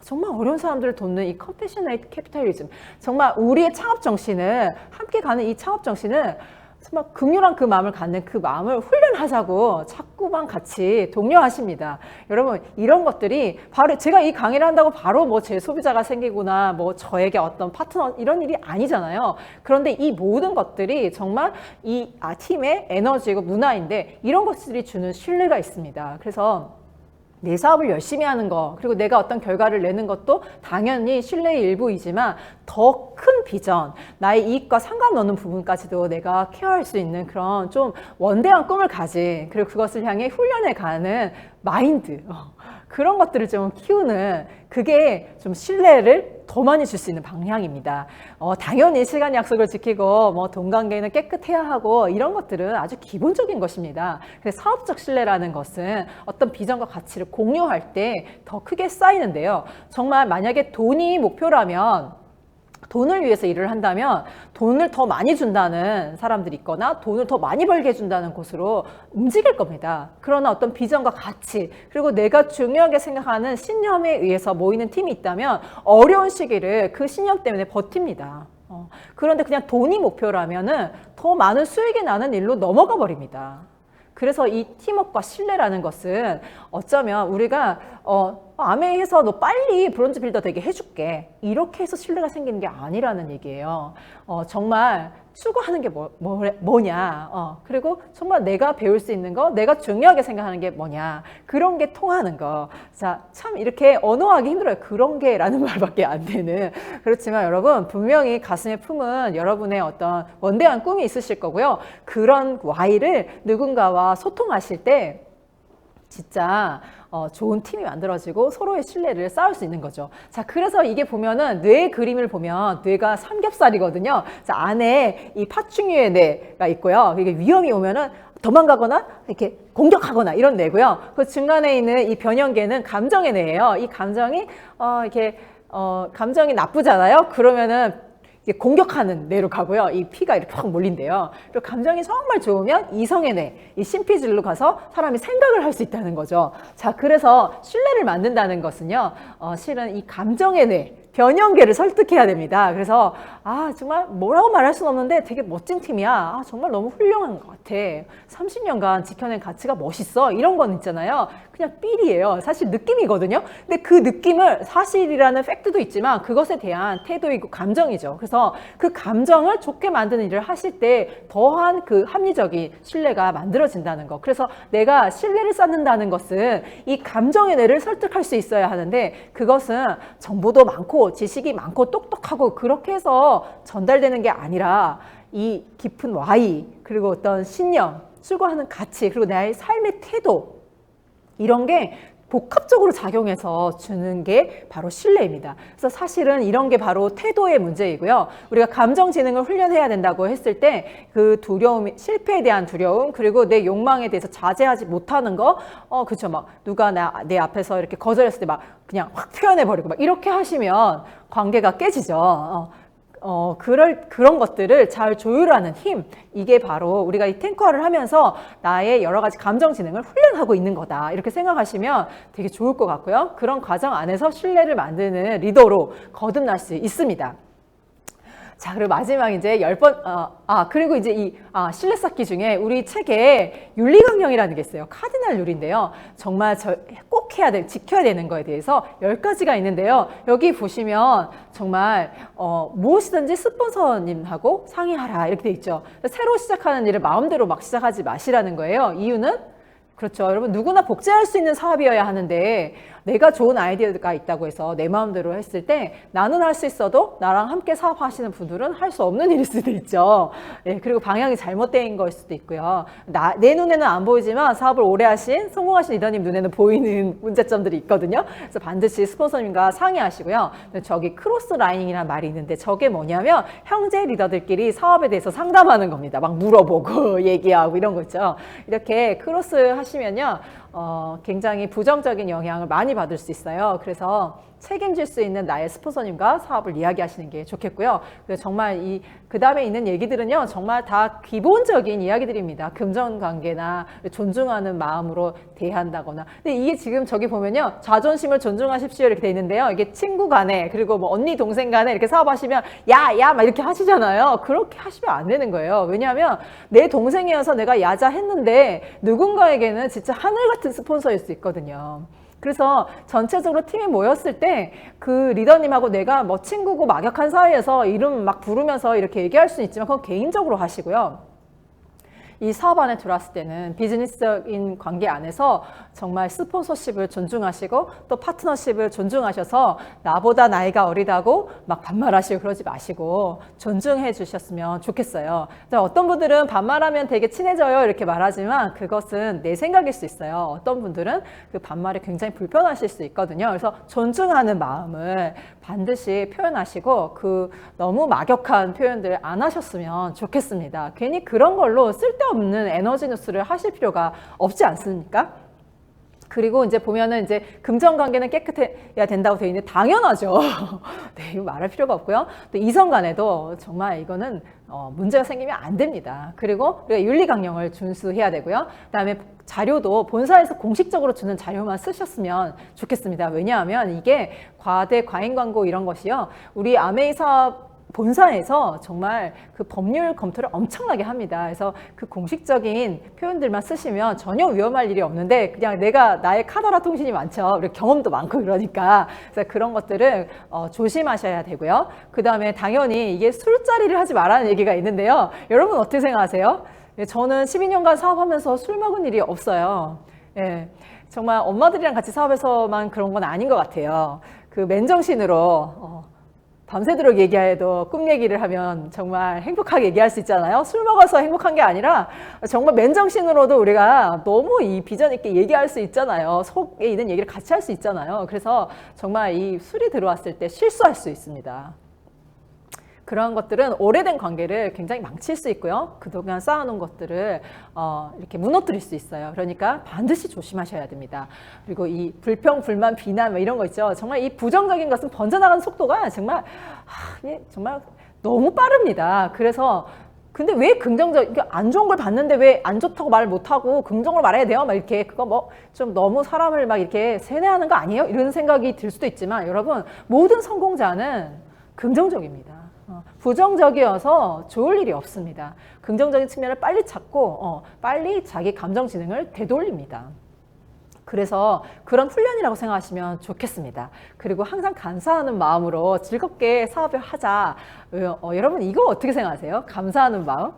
정말 어려운 사람들을 돕는 이 컴패셔네이트 캐피탈리즘, 정말 우리의 창업 정신을 함께 가는 이 창업 정신은 정말 긍휼한 그 마음을 갖는 그 마음을 훈련하자고 자꾸만 같이 독려하십니다. 여러분, 이런 것들이 바로 제가 이 강의를 한다고 바로 뭐 제 소비자가 생기거나 뭐 저에게 어떤 파트너 이런 일이 아니잖아요. 그런데 이 모든 것들이 정말 이 팀의 에너지고 문화인데 이런 것들이 주는 신뢰가 있습니다. 그래서 내 사업을 열심히 하는 거, 그리고 내가 어떤 결과를 내는 것도 당연히 신뢰의 일부이지만 더 큰 비전, 나의 이익과 상관없는 부분까지도 내가 케어할 수 있는 그런 좀 원대한 꿈을 가진, 그리고 그것을 향해 훈련해 가는 마인드, 그런 것들을 좀 키우는, 그게 좀 신뢰를 더 많이 줄 수 있는 방향입니다. 당연히 시간 약속을 지키고 뭐 돈 관계는 깨끗해야 하고 이런 것들은 아주 기본적인 것입니다. 근데 사업적 신뢰라는 것은 어떤 비전과 가치를 공유할 때 더 크게 쌓이는데요. 정말 만약에 돈이 목표라면, 돈을 위해서 일을 한다면 돈을 더 많이 준다는 사람들이 있거나 돈을 더 많이 벌게 해준다는 곳으로 움직일 겁니다. 그러나 어떤 비전과 가치, 그리고 내가 중요하게 생각하는 신념에 의해서 모이는 팀이 있다면 어려운 시기를 그 신념 때문에 버팁니다. 그런데 그냥 돈이 목표라면은 더 많은 수익이 나는 일로 넘어가 버립니다. 그래서 이 팀워크와 신뢰라는 것은 어쩌면 우리가 아메이 해서 너 빨리 브론즈 빌더 되게 해줄게, 이렇게 해서 신뢰가 생기는 게 아니라는 얘기예요. 정말 추구하는 게 뭐냐, 그리고 정말 내가 배울 수 있는 거, 내가 중요하게 생각하는 게 뭐냐, 그런 게 통하는 거. 자, 참 이렇게 언어하기 힘들어요. 그런 게 라는 말밖에 안 되는. 그렇지만 여러분, 분명히 가슴에 품은 여러분의 어떤 원대한 꿈이 있으실 거고요. 그런 Y를 누군가와 소통하실 때 진짜 좋은 팀이 만들어지고 서로의 신뢰를 쌓을 수 있는 거죠. 자, 그래서 이게 보면은 뇌의 그림을 보면 뇌가 삼겹살이거든요. 자, 안에 이 파충류의 뇌가 있고요. 이게 위험이 오면은 도망가거나 이렇게 공격하거나 이런 뇌고요. 그 중간에 있는 이 변형계는 감정의 뇌예요. 이 감정이 감정이 나쁘잖아요. 그러면은 이게 공격하는 뇌로 가고요. 이 피가 이렇게 팍 몰린대요. 그리고 감정이 정말 좋으면 이성의 뇌, 이 심피질로 가서 사람이 생각을 할 수 있다는 거죠. 자, 그래서 신뢰를 만든다는 것은요, 실은 이 감정의 뇌, 변형계를 설득해야 됩니다. 그래서 정말 뭐라고 말할 수는 없는데 되게 멋진 팀이야. 정말 너무 훌륭한 것 같아. 30년간 지켜낸 가치가 멋있어. 이런 건 있잖아요. 그냥 삘이에요. 사실 느낌이거든요. 근데 그 느낌을 사실이라는 팩트도 있지만 그것에 대한 태도이고 감정이죠. 그래서 그 감정을 좋게 만드는 일을 하실 때 더한 그 합리적인 신뢰가 만들어진다는 거. 그래서 내가 신뢰를 쌓는다는 것은 이 감정의 뇌를 설득할 수 있어야 하는데, 그것은 정보도 많고 지식이 많고 똑똑하고 그렇게 해서 전달되는 게 아니라 이 깊은 Y, 그리고 어떤 신념, 추구하는 가치, 그리고 나의 삶의 태도, 이런 게 복합적으로 작용해서 주는 게 바로 신뢰입니다. 그래서 사실은 이런 게 바로 태도의 문제이고요. 우리가 감정지능을 훈련해야 된다고 했을 때 그 두려움, 실패에 대한 두려움, 그리고 내 욕망에 대해서 자제하지 못하는 거, 그렇죠. 막 누가 내 앞에서 이렇게 거절했을 때 막 그냥 확 표현해버리고 막 이렇게 하시면 관계가 깨지죠. 그런 것들을 잘 조율하는 힘, 이게 바로 우리가 이 탱커화를 하면서 나의 여러 가지 감정 지능을 훈련하고 있는 거다, 이렇게 생각하시면 되게 좋을 것 같고요. 그런 과정 안에서 신뢰를 만드는 리더로 거듭날 수 있습니다. 자, 그리고 마지막 이제 10번, 그리고 이제 이 신뢰 쌓기 중에 우리 책에 윤리강령이라는 게 있어요. 카디널 룰인데요. 정말 꼭 해야 될, 지켜야 되는 거에 대해서 10가지가 있는데요. 여기 보시면 정말 무엇이든지 스폰서님하고 상의하라, 이렇게 돼 있죠. 새로 시작하는 일을 마음대로 막 시작하지 마시라는 거예요. 이유는 그렇죠. 여러분, 누구나 복제할 수 있는 사업이어야 하는데 내가 좋은 아이디어가 있다고 해서 내 마음대로 했을 때 나는 할 수 있어도 나랑 함께 사업하시는 분들은 할 수 없는 일일 수도 있죠. 예, 그리고 방향이 잘못된 걸 수도 있고요. 내 눈에는 안 보이지만 사업을 오래 하신 성공하신 리더님 눈에는 보이는 문제점들이 있거든요. 그래서 반드시 스폰서님과 상의하시고요. 저기 크로스 라이닝이라는 말이 있는데 저게 뭐냐면 형제 리더들끼리 사업에 대해서 상담하는 겁니다. 막 물어보고 얘기하고 이런 거 있죠. 이렇게 크로스 하시면요. 굉장히 부정적인 영향을 많이 받을 수 있어요. 그래서 책임질 수 있는 나의 스폰서님과 사업을 이야기하시는 게 좋겠고요. 그래서 정말 그 다음에 있는 얘기들은요, 정말 다 기본적인 이야기들입니다. 금전관계나 존중하는 마음으로 대한다거나. 근데 이게 지금 저기 보면요, 자존심을 존중하십시오 이렇게 돼 있는데요. 이게 친구 간에 그리고 뭐 언니 동생 간에 이렇게 사업하시면 야 막 이렇게 하시잖아요. 그렇게 하시면 안 되는 거예요. 왜냐하면 내 동생이어서 내가 야자 했는데 누군가에게는 진짜 하늘 같은 스폰서일 수 있거든요. 그래서 전체적으로 팀이 모였을 때 그 리더님하고 내가 뭐 친구고 막역한 사이에서 이름 막 부르면서 이렇게 얘기할 수는 있지만 그건 개인적으로 하시고요. 이 사업 안에 들어왔을 때는 비즈니스적인 관계 안에서 정말 스폰서십을 존중하시고 또 파트너십을 존중하셔서 나보다 나이가 어리다고 막 반말하시고 그러지 마시고 존중해 주셨으면 좋겠어요. 어떤 분들은 반말하면 되게 친해져요 이렇게 말하지만 그것은 내 생각일 수 있어요. 어떤 분들은 그 반말이 굉장히 불편하실 수 있거든요. 그래서 존중하는 마음을 반드시 표현하시고 그 너무 막역한 표현들 안 하셨으면 좋겠습니다. 괜히 그런 걸로 쓸데없는 에너지 뉴스를 하실 필요가 없지 않습니까? 그리고 이제 보면은 이제 금전 관계는 깨끗해야 된다고 되어 있는데 당연하죠. 네, 이거 말할 필요가 없고요. 또 이성 간에도 정말 이거는 문제가 생기면 안 됩니다. 그리고 우리가 윤리 강령을 준수해야 되고요. 그다음에 자료도 본사에서 공식적으로 주는 자료만 쓰셨으면 좋겠습니다. 왜냐하면 이게 과대 과잉 광고 이런 것이요. 우리 아메이 사업 본사에서 정말 그 법률 검토를 엄청나게 합니다. 그래서 그 공식적인 표현들만 쓰시면 전혀 위험할 일이 없는데 그냥 나의 카더라 통신이 많죠. 우리 경험도 많고 그러니까. 그래서 그런 것들을 조심하셔야 되고요. 그 다음에 당연히 이게 술자리를 하지 말라는 얘기가 있는데요. 여러분 어떻게 생각하세요? 저는 12년간 사업하면서 술 먹은 일이 없어요. 예, 정말 엄마들이랑 같이 사업해서만 그런 건 아닌 것 같아요. 그 맨정신으로 밤새도록 얘기해도 꿈 얘기를 하면 정말 행복하게 얘기할 수 있잖아요. 술 먹어서 행복한 게 아니라 정말 맨정신으로도 우리가 너무 이 비전 있게 얘기할 수 있잖아요. 속에 있는 얘기를 같이 할 수 있잖아요. 그래서 정말 이 술이 들어왔을 때 실수할 수 있습니다. 그러한 것들은 오래된 관계를 굉장히 망칠 수 있고요. 그동안 쌓아놓은 것들을 이렇게 무너뜨릴 수 있어요. 그러니까 반드시 조심하셔야 됩니다. 그리고 이 불평, 불만, 비난 이런 거 있죠. 정말 이 부정적인 것은 번져나가는 속도가 정말 너무 빠릅니다. 그래서 근데 왜 안 좋은 걸 봤는데 왜 안 좋다고 말을 못하고 긍정을 말해야 돼요? 막 이렇게 그거 뭐 좀 너무 사람을 막 이렇게 세뇌하는 거 아니에요? 이런 생각이 들 수도 있지만 여러분 모든 성공자는 긍정적입니다. 부정적이어서 좋을 일이 없습니다. 긍정적인 측면을 빨리 찾고 빨리 자기 감정 지능을 되돌립니다. 그래서 그런 훈련이라고 생각하시면 좋겠습니다. 그리고 항상 감사하는 마음으로 즐겁게 사업을 하자. 여러분 이거 어떻게 생각하세요? 감사하는 마음?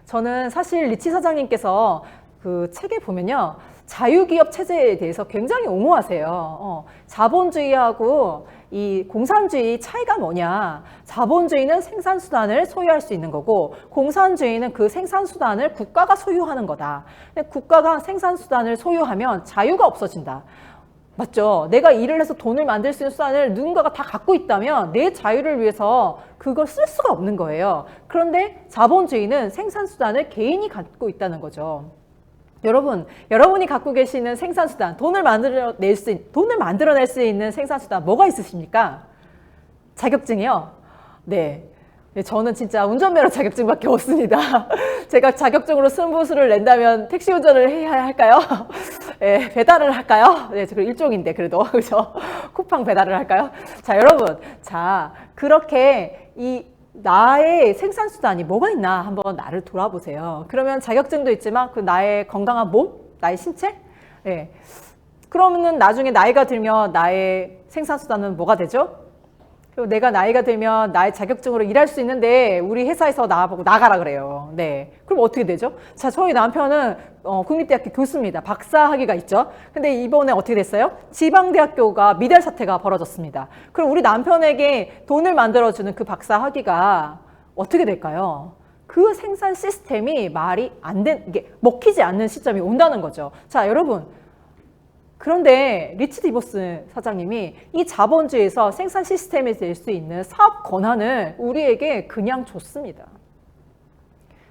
저는 사실 리치 사장님께서 그 책에 보면요. 자유기업 체제에 대해서 굉장히 옹호하세요. 자본주의하고 이 공산주의 차이가 뭐냐. 자본주의는 생산수단을 소유할 수 있는 거고 공산주의는 그 생산수단을 국가가 소유하는 거다. 근데 국가가 생산수단을 소유하면 자유가 없어진다. 맞죠? 내가 일을 해서 돈을 만들 수 있는 수단을 누군가가 다 갖고 있다면 내 자유를 위해서 그걸 쓸 수가 없는 거예요. 그런데 자본주의는 생산수단을 개인이 갖고 있다는 거죠. 여러분이 갖고 계시는 생산수단, 돈을 만들어낼 수 있는 생산수단 뭐가 있으십니까? 자격증이요? 네. 저는 진짜 운전면허 자격증밖에 없습니다. 제가 자격증으로 승부수를 낸다면 택시 운전을 해야 할까요? 네, 배달을 할까요? 네, 그 일종인데 그래도 그죠? 쿠팡 배달을 할까요? 자, 여러분, 그렇게 나의 생산수단이 뭐가 있나 한번 나를 돌아보세요. 그러면 자격증도 있지만 그 나의 건강한 몸, 나의 신체? 네. 그러면은 나중에 나이가 들면 나의 생산수단은 뭐가 되죠? 그리고 내가 나이가 들면 나의 자격증으로 일할 수 있는데 우리 회사에서 나보고 나가라 그래요. 네. 그럼 어떻게 되죠? 자, 저희 남편은 국립대학교 교수입니다. 박사 학위가 있죠. 근데 이번에 어떻게 됐어요? 지방대학교가 미달 사태가 벌어졌습니다. 그럼 우리 남편에게 돈을 만들어주는 그 박사 학위가 어떻게 될까요? 그 생산 시스템이 말이 안 된, 이게 먹히지 않는 시점이 온다는 거죠. 자, 여러분. 그런데 리치 디보스 사장님이 이 자본주의에서 생산 시스템에 낼 수 있는 사업 권한을 우리에게 그냥 줬습니다.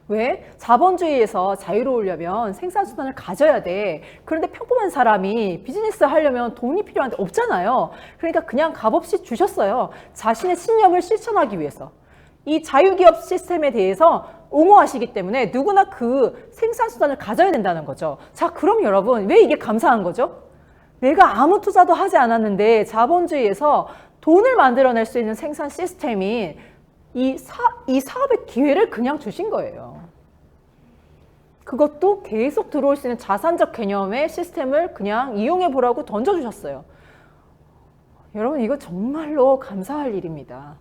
왜? 자본주의에서 자유로우려면 생산 수단을 가져야 돼. 그런데 평범한 사람이 비즈니스 하려면 돈이 필요한데 없잖아요. 그러니까 그냥 값없이 주셨어요. 자신의 신념을 실천하기 위해서. 이 자유기업 시스템에 대해서 옹호하시기 때문에 누구나 그 생산 수단을 가져야 된다는 거죠. 자, 그럼 여러분 왜 이게 감사한 거죠? 내가 아무 투자도 하지 않았는데 자본주의에서 돈을 만들어낼 수 있는 생산 시스템이 이 사업의 기회를 그냥 주신 거예요. 그것도 계속 들어올 수 있는 자산적 개념의 시스템을 그냥 이용해 보라고 던져주셨어요. 여러분 이거 정말로 감사할 일입니다.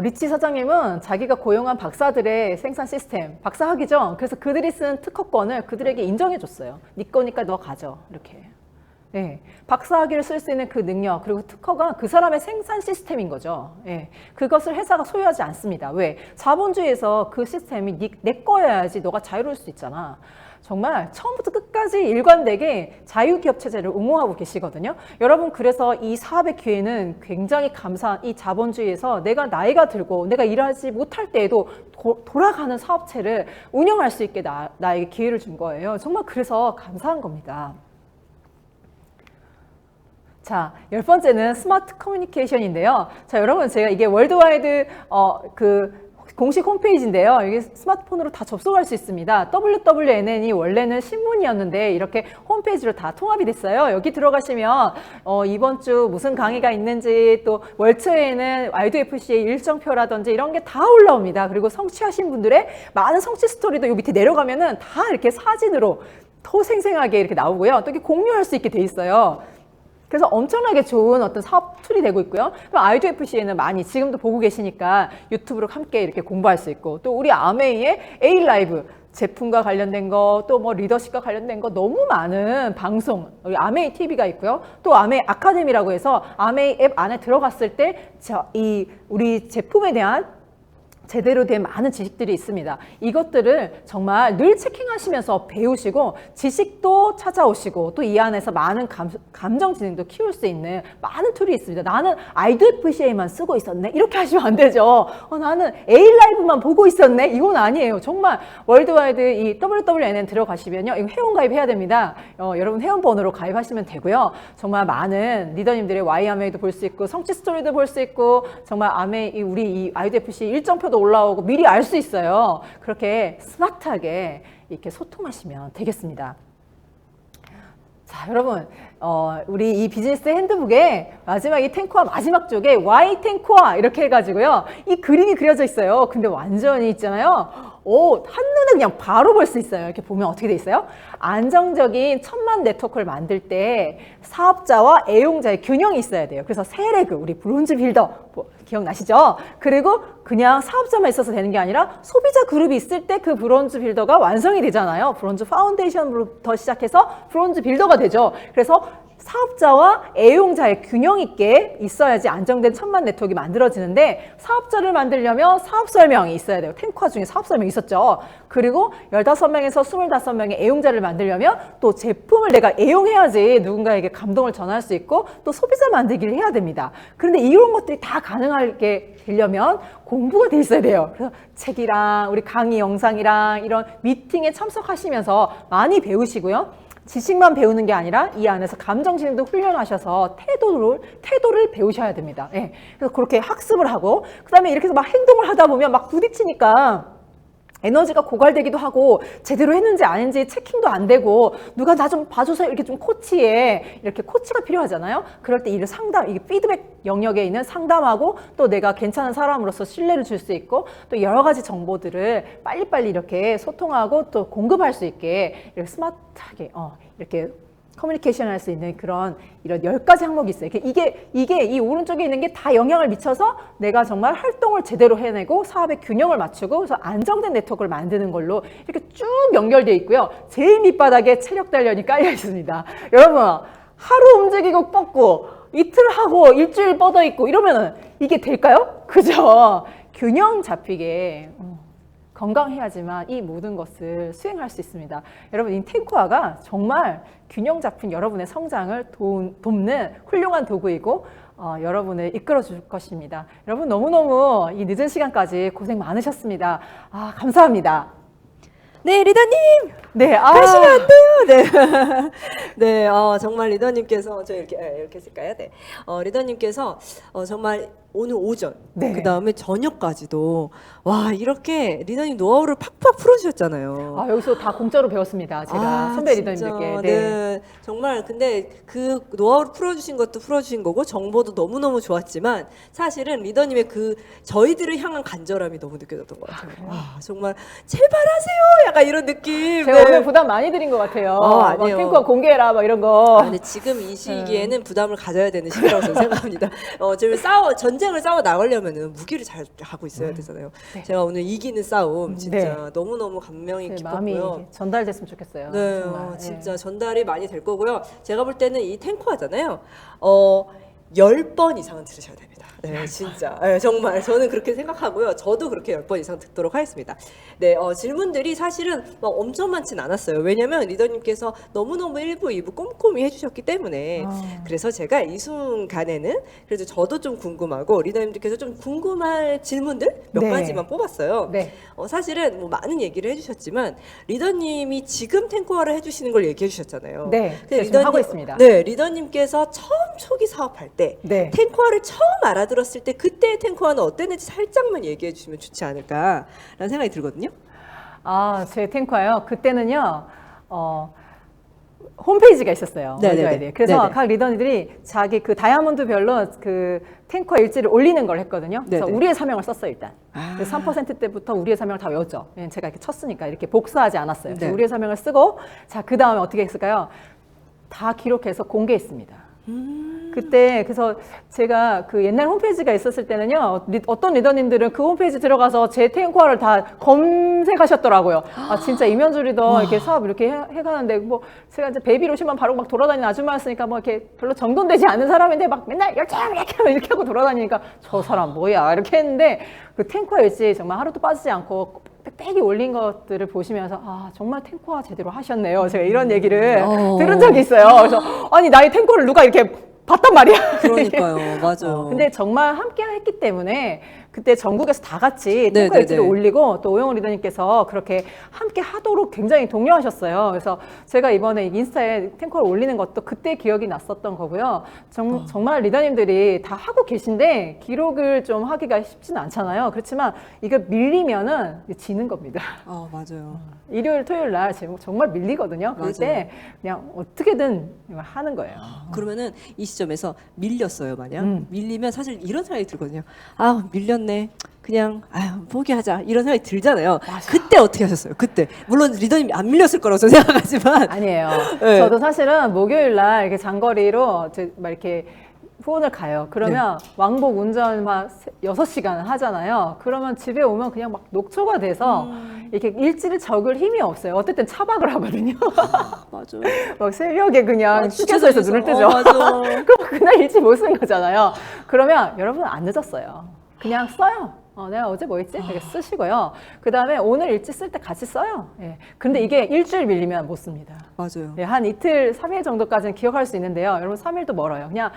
리치 사장님은 자기가 고용한 박사들의 생산 시스템, 박사 학위죠. 그래서 그들이 쓴 특허권을 그들에게 인정해 줬어요. 네 거니까 너 가져. 이렇게. 네. 박사 학위를 쓸 수 있는 그 능력, 그리고 특허가 그 사람의 생산 시스템인 거죠. 네. 그것을 회사가 소유하지 않습니다. 왜? 자본주의에서 그 시스템이 내 거여야지 너가 자유로울 수 있잖아. 정말 처음부터 끝까지 일관되게 자유기업 체제를 옹호하고 계시거든요. 여러분 그래서 이 사업의 기회는 굉장히 감사한 이 자본주의에서 내가 나이가 들고 내가 일하지 못할 때에도 돌아가는 사업체를 운영할 수 있게 나에게 기회를 준 거예요. 정말 그래서 감사한 겁니다. 자, 10번째는 스마트 커뮤니케이션인데요. 자, 여러분 제가 이게 월드와이드 공식 홈페이지인데요. 여기 스마트폰으로 다 접속할 수 있습니다. WWNN이 원래는 신문이었는데 이렇게 홈페이지로 다 통합이 됐어요. 여기 들어가시면 이번 주 무슨 강의가 있는지 또 월초에는 IDFC의 일정표라든지 이런 게 다 올라옵니다. 그리고 성취하신 분들의 많은 성취 스토리도 여기 밑에 내려가면은 다 이렇게 사진으로 더 생생하게 이렇게 나오고요. 또 이렇게 공유할 수 있게 돼 있어요. 그래서 엄청나게 좋은 어떤 사업 툴이 되고 있고요. 또 I2FC에는 많이 지금도 보고 계시니까 유튜브로 함께 이렇게 공부할 수 있고 또 우리 아메이의 A-라이브 제품과 관련된 거 또 뭐 리더십과 관련된 거 너무 많은 방송 여기 아메이 TV가 있고요. 또 아메이 아카데미라고 해서 아메이 앱 안에 들어갔을 때 우리 제품에 대한 제대로 된 많은 지식들이 있습니다. 이것들을 정말 늘 체킹하시면서 배우시고 지식도 찾아오시고 또 이 안에서 많은 감정 지능도 키울 수 있는 많은 툴이 있습니다. 나는 I2FCA만 쓰고 있었네? 이렇게 하시면 안 되죠. 나는 A-라이브만 보고 있었네? 이건 아니에요. 정말 월드와이드 이 WWNN 들어가시면요. 이거 회원가입 해야 됩니다. 여러분 회원번호로 가입하시면 되고요. 정말 많은 리더님들의 Y-아메이도 볼 수 있고 성취 스토리도 볼 수 있고 정말 우리 이 I2FC 일정표도 올라오고 미리 알 수 있어요. 그렇게 스마트하게 이렇게 소통하시면 되겠습니다. 자, 여러분, 우리 이 비즈니스 핸드북에 마지막 이 탱코아 마지막 쪽에 Y 탱코아 이렇게 해가지고요. 이 그림이 그려져 있어요. 근데 완전히 있잖아요. 한눈에 그냥 바로 볼 수 있어요. 이렇게 보면 어떻게 돼 있어요? 안정적인 천만 네트워크를 만들 때 사업자와 애용자의 균형이 있어야 돼요. 그래서 세레그, 우리 브론즈 빌더 기억나시죠? 그리고 그냥 사업자만 있어서 되는 게 아니라 소비자 그룹이 있을 때 그 브론즈 빌더가 완성이 되잖아요. 브론즈 파운데이션부터 시작해서 브론즈 빌더가 되죠. 그래서 사업자와 애용자의 균형 있게 있어야지 안정된 천만 네트워크가 만들어지는데 사업자를 만들려면 사업 설명이 있어야 돼요. 탱코아 중에 사업 설명이 있었죠. 그리고 15명에서 25명의 애용자를 만들려면 또 제품을 내가 애용해야지 누군가에게 감동을 전할 수 있고 또 소비자 만들기를 해야 됩니다. 그런데 이런 것들이 다 가능하게 되려면 공부가 돼 있어야 돼요. 그래서 책이랑 우리 강의 영상이랑 이런 미팅에 참석하시면서 많이 배우시고요. 지식만 배우는 게 아니라 이 안에서 감정지능도 훈련하셔서 태도를 배우셔야 됩니다. 예. 그래서 그렇게 학습을 하고 그다음에 이렇게 해서 막 행동을 하다 보면 막 부딪히니까 에너지가 고갈되기도 하고 제대로 했는지 아닌지 체킹도 안 되고 누가 나 좀 봐줘서 이렇게 좀 코치해 이렇게 코치가 필요하잖아요. 그럴 때 이게 피드백 영역에 있는 상담하고 또 내가 괜찮은 사람으로서 신뢰를 줄 수 있고 또 여러 가지 정보들을 빨리빨리 이렇게 소통하고 또 공급할 수 있게 이렇게 스마트하게 이렇게 커뮤니케이션 할 수 있는 그런 이런 10가지 항목이 있어요. 이게 이 오른쪽에 있는 게 다 영향을 미쳐서 내가 정말 활동을 제대로 해내고 사업의 균형을 맞추고 그래서 안정된 네트워크를 만드는 걸로 이렇게 쭉 연결되어 있고요. 제일 밑바닥에 체력 단련이 깔려 있습니다. 여러분, 하루 움직이고 뻗고 이틀 하고 일주일 뻗어 있고 이러면은 이게 될까요? 그죠? 균형 잡히게 건강해야지만 이 모든 것을 수행할 수 있습니다. 여러분, 이 탱코아가 정말 균형 잡힌 여러분의 성장을 돕는 훌륭한 도구이고 여러분을 이끌어 줄 것입니다. 여러분, 너무너무 이 늦은 시간까지 고생 많으셨습니다. 감사합니다. 네, 리더님! 네, 가시면 안 돼요! 네. 네, 정말 리더님께서, 저 이렇게 했을까요? 네. 리더님께서 정말 오늘 오전, 네. 그 다음에 저녁까지도, 와, 이렇게 리더님 노하우를 팍팍 풀어주셨잖아요. 여기서 다 공짜로 배웠습니다. 제가 선배 진짜. 리더님들께. 네. 정말 근데 그 노하우를 풀어주신 것도 풀어주신 거고 정보도 너무너무 좋았지만 사실은 리더님의 그 저희들을 향한 간절함이 너무 느껴졌던 것 같아요. 정말 제발 하세요! 약간 이런 느낌. 제가 오늘 부담 많이 드린 것 같아요. 아니에요. 탱커 공개해라 막 이런 거. 근데 지금 이 시기에는 부담을 가져야 되는 시기라고 저는 생각합니다. 지금 전쟁을 싸워 나가려면은 무기를 잘 하고 있어야 되잖아요. 네. 제가 오늘 이기는 싸움 진짜 네. 너무너무 감명이 마음이 깊었고요. 전달됐으면 좋겠어요. 네, 정말. 진짜 전달이 많이 될 거고요. 제가 볼 때는 이 탱커하잖아요. 10번 이상은 들으셔야 됩니다. 네, 진짜. 네, 정말 저는 그렇게 생각하고요. 저도 그렇게 10번 이상 듣도록 하겠습니다. 네, 질문들이 사실은 막 엄청 많진 않았어요. 왜냐면 리더님께서 너무너무 1부, 2부 꼼꼼히 해주셨기 때문에 그래서 제가 이 순간에는 그래도 저도 좀 궁금하고 리더님들께서 좀 궁금할 질문들 몇 네. 가지만 뽑았어요. 네. 사실은 뭐 많은 얘기를 해주셨지만 리더님이 지금 탱커화를 해주시는 걸 얘기해 주셨잖아요. 네, 근데 지금 하고 있습니다. 네, 리더님께서 처음 초기 사업할 때 네. 탱커화를 처음 알아들었을 때 그때의 탱커화는 어땠는지 살짝만 얘기해 주시면 좋지 않을까라는 생각이 들거든요. 제 탱커요. 그때는요. 홈페이지가 있었어요. 네네네. 그래서 네네. 각 리더들이 자기 그 다이아몬드별로 그 탱커 일지를 올리는 걸 했거든요. 그래서 네네. 우리의 사명을 썼어요, 일단. 그래서 3% 때부터 우리의 사명을 다 외웠죠. 제가 이렇게 쳤으니까 이렇게 복사하지 않았어요. 네. 우리의 사명을 쓰고, 자, 그 다음에 어떻게 했을까요? 다 기록해서 공개했습니다. 그때 그래서 제가 그 옛날 홈페이지가 있었을 때는요, 어떤 리더님들은 그 홈페이지 들어가서 제 탱커화를 다 검색하셨더라고요. 진짜 이면주 리더 이렇게 사업 이렇게 해가는데 뭐 제가 이제 베이비로션만 바르고 막 돌아다니는 아줌마였으니까 뭐 이렇게 별로 정돈되지 않은 사람인데 막 맨날 이렇게 하고 돌아다니니까 저 사람 뭐야 이렇게 했는데 그 탱커화 일지 정말 하루도 빠지지 않고 빽빽이 올린 것들을 보시면서 정말 탱커화 제대로 하셨네요. 제가 이런 얘기를 들은 적이 있어요. 그래서 아니 나의 탱커를 누가 이렇게 봤단 말이야. 그러니까요, 맞아요. 근데 정말 함께 했기 때문에 그때 전국에서 다 같이 네, 탱커 일지를 네, 네. 올리고 또 오영훈 리더님께서 그렇게 함께 하도록 굉장히 독려하셨어요. 그래서 제가 이번에 인스타에 탱커를 올리는 것도 그때 기억이 났었던 거고요. 정말 리더님들이 다 하고 계신데 기록을 좀 하기가 쉽지는 않잖아요. 그렇지만 이거 밀리면은 지는 겁니다. 맞아요. 일요일, 토요일 날 정말 밀리거든요. 그럴 때 그냥 어떻게든 하는 거예요. 그러면은 이 시점에서 밀렸어요, 만약. 밀리면 사실 이런 생각이 들거든요. 밀렸네. 그냥 포기하자 이런 생각이 들잖아요. 그때 어떻게 하셨어요? 그때 물론 리더님이 안 밀렸을 거라고 저는 생각하지만 아니에요. 네. 저도 사실은 목요일 날 이렇게 장거리로 막 이렇게 후원을 가요. 그러면 왕복 운전 막 6시간 하잖아요. 그러면 집에 오면 그냥 막 녹초가 돼서 이렇게 일지를 적을 힘이 없어요. 어쨌든 차박을 하거든요. 맞아요. 막 새벽에 그냥 휴게소에서 눈을 뜨죠. 그럼 그날 일지 못 쓴 거잖아요. 그러면 여러분 안 늦었어요. 그냥 써요. 내가 어제 뭐 했지? 이렇게 쓰시고요. 그 다음에 오늘 일지 쓸 때 같이 써요. 예. 근데 이게 일주일 밀리면 못 씁니다. 맞아요. 예, 한 이틀, 3일 정도까지는 기억할 수 있는데요. 여러분 3일도 멀어요. 그냥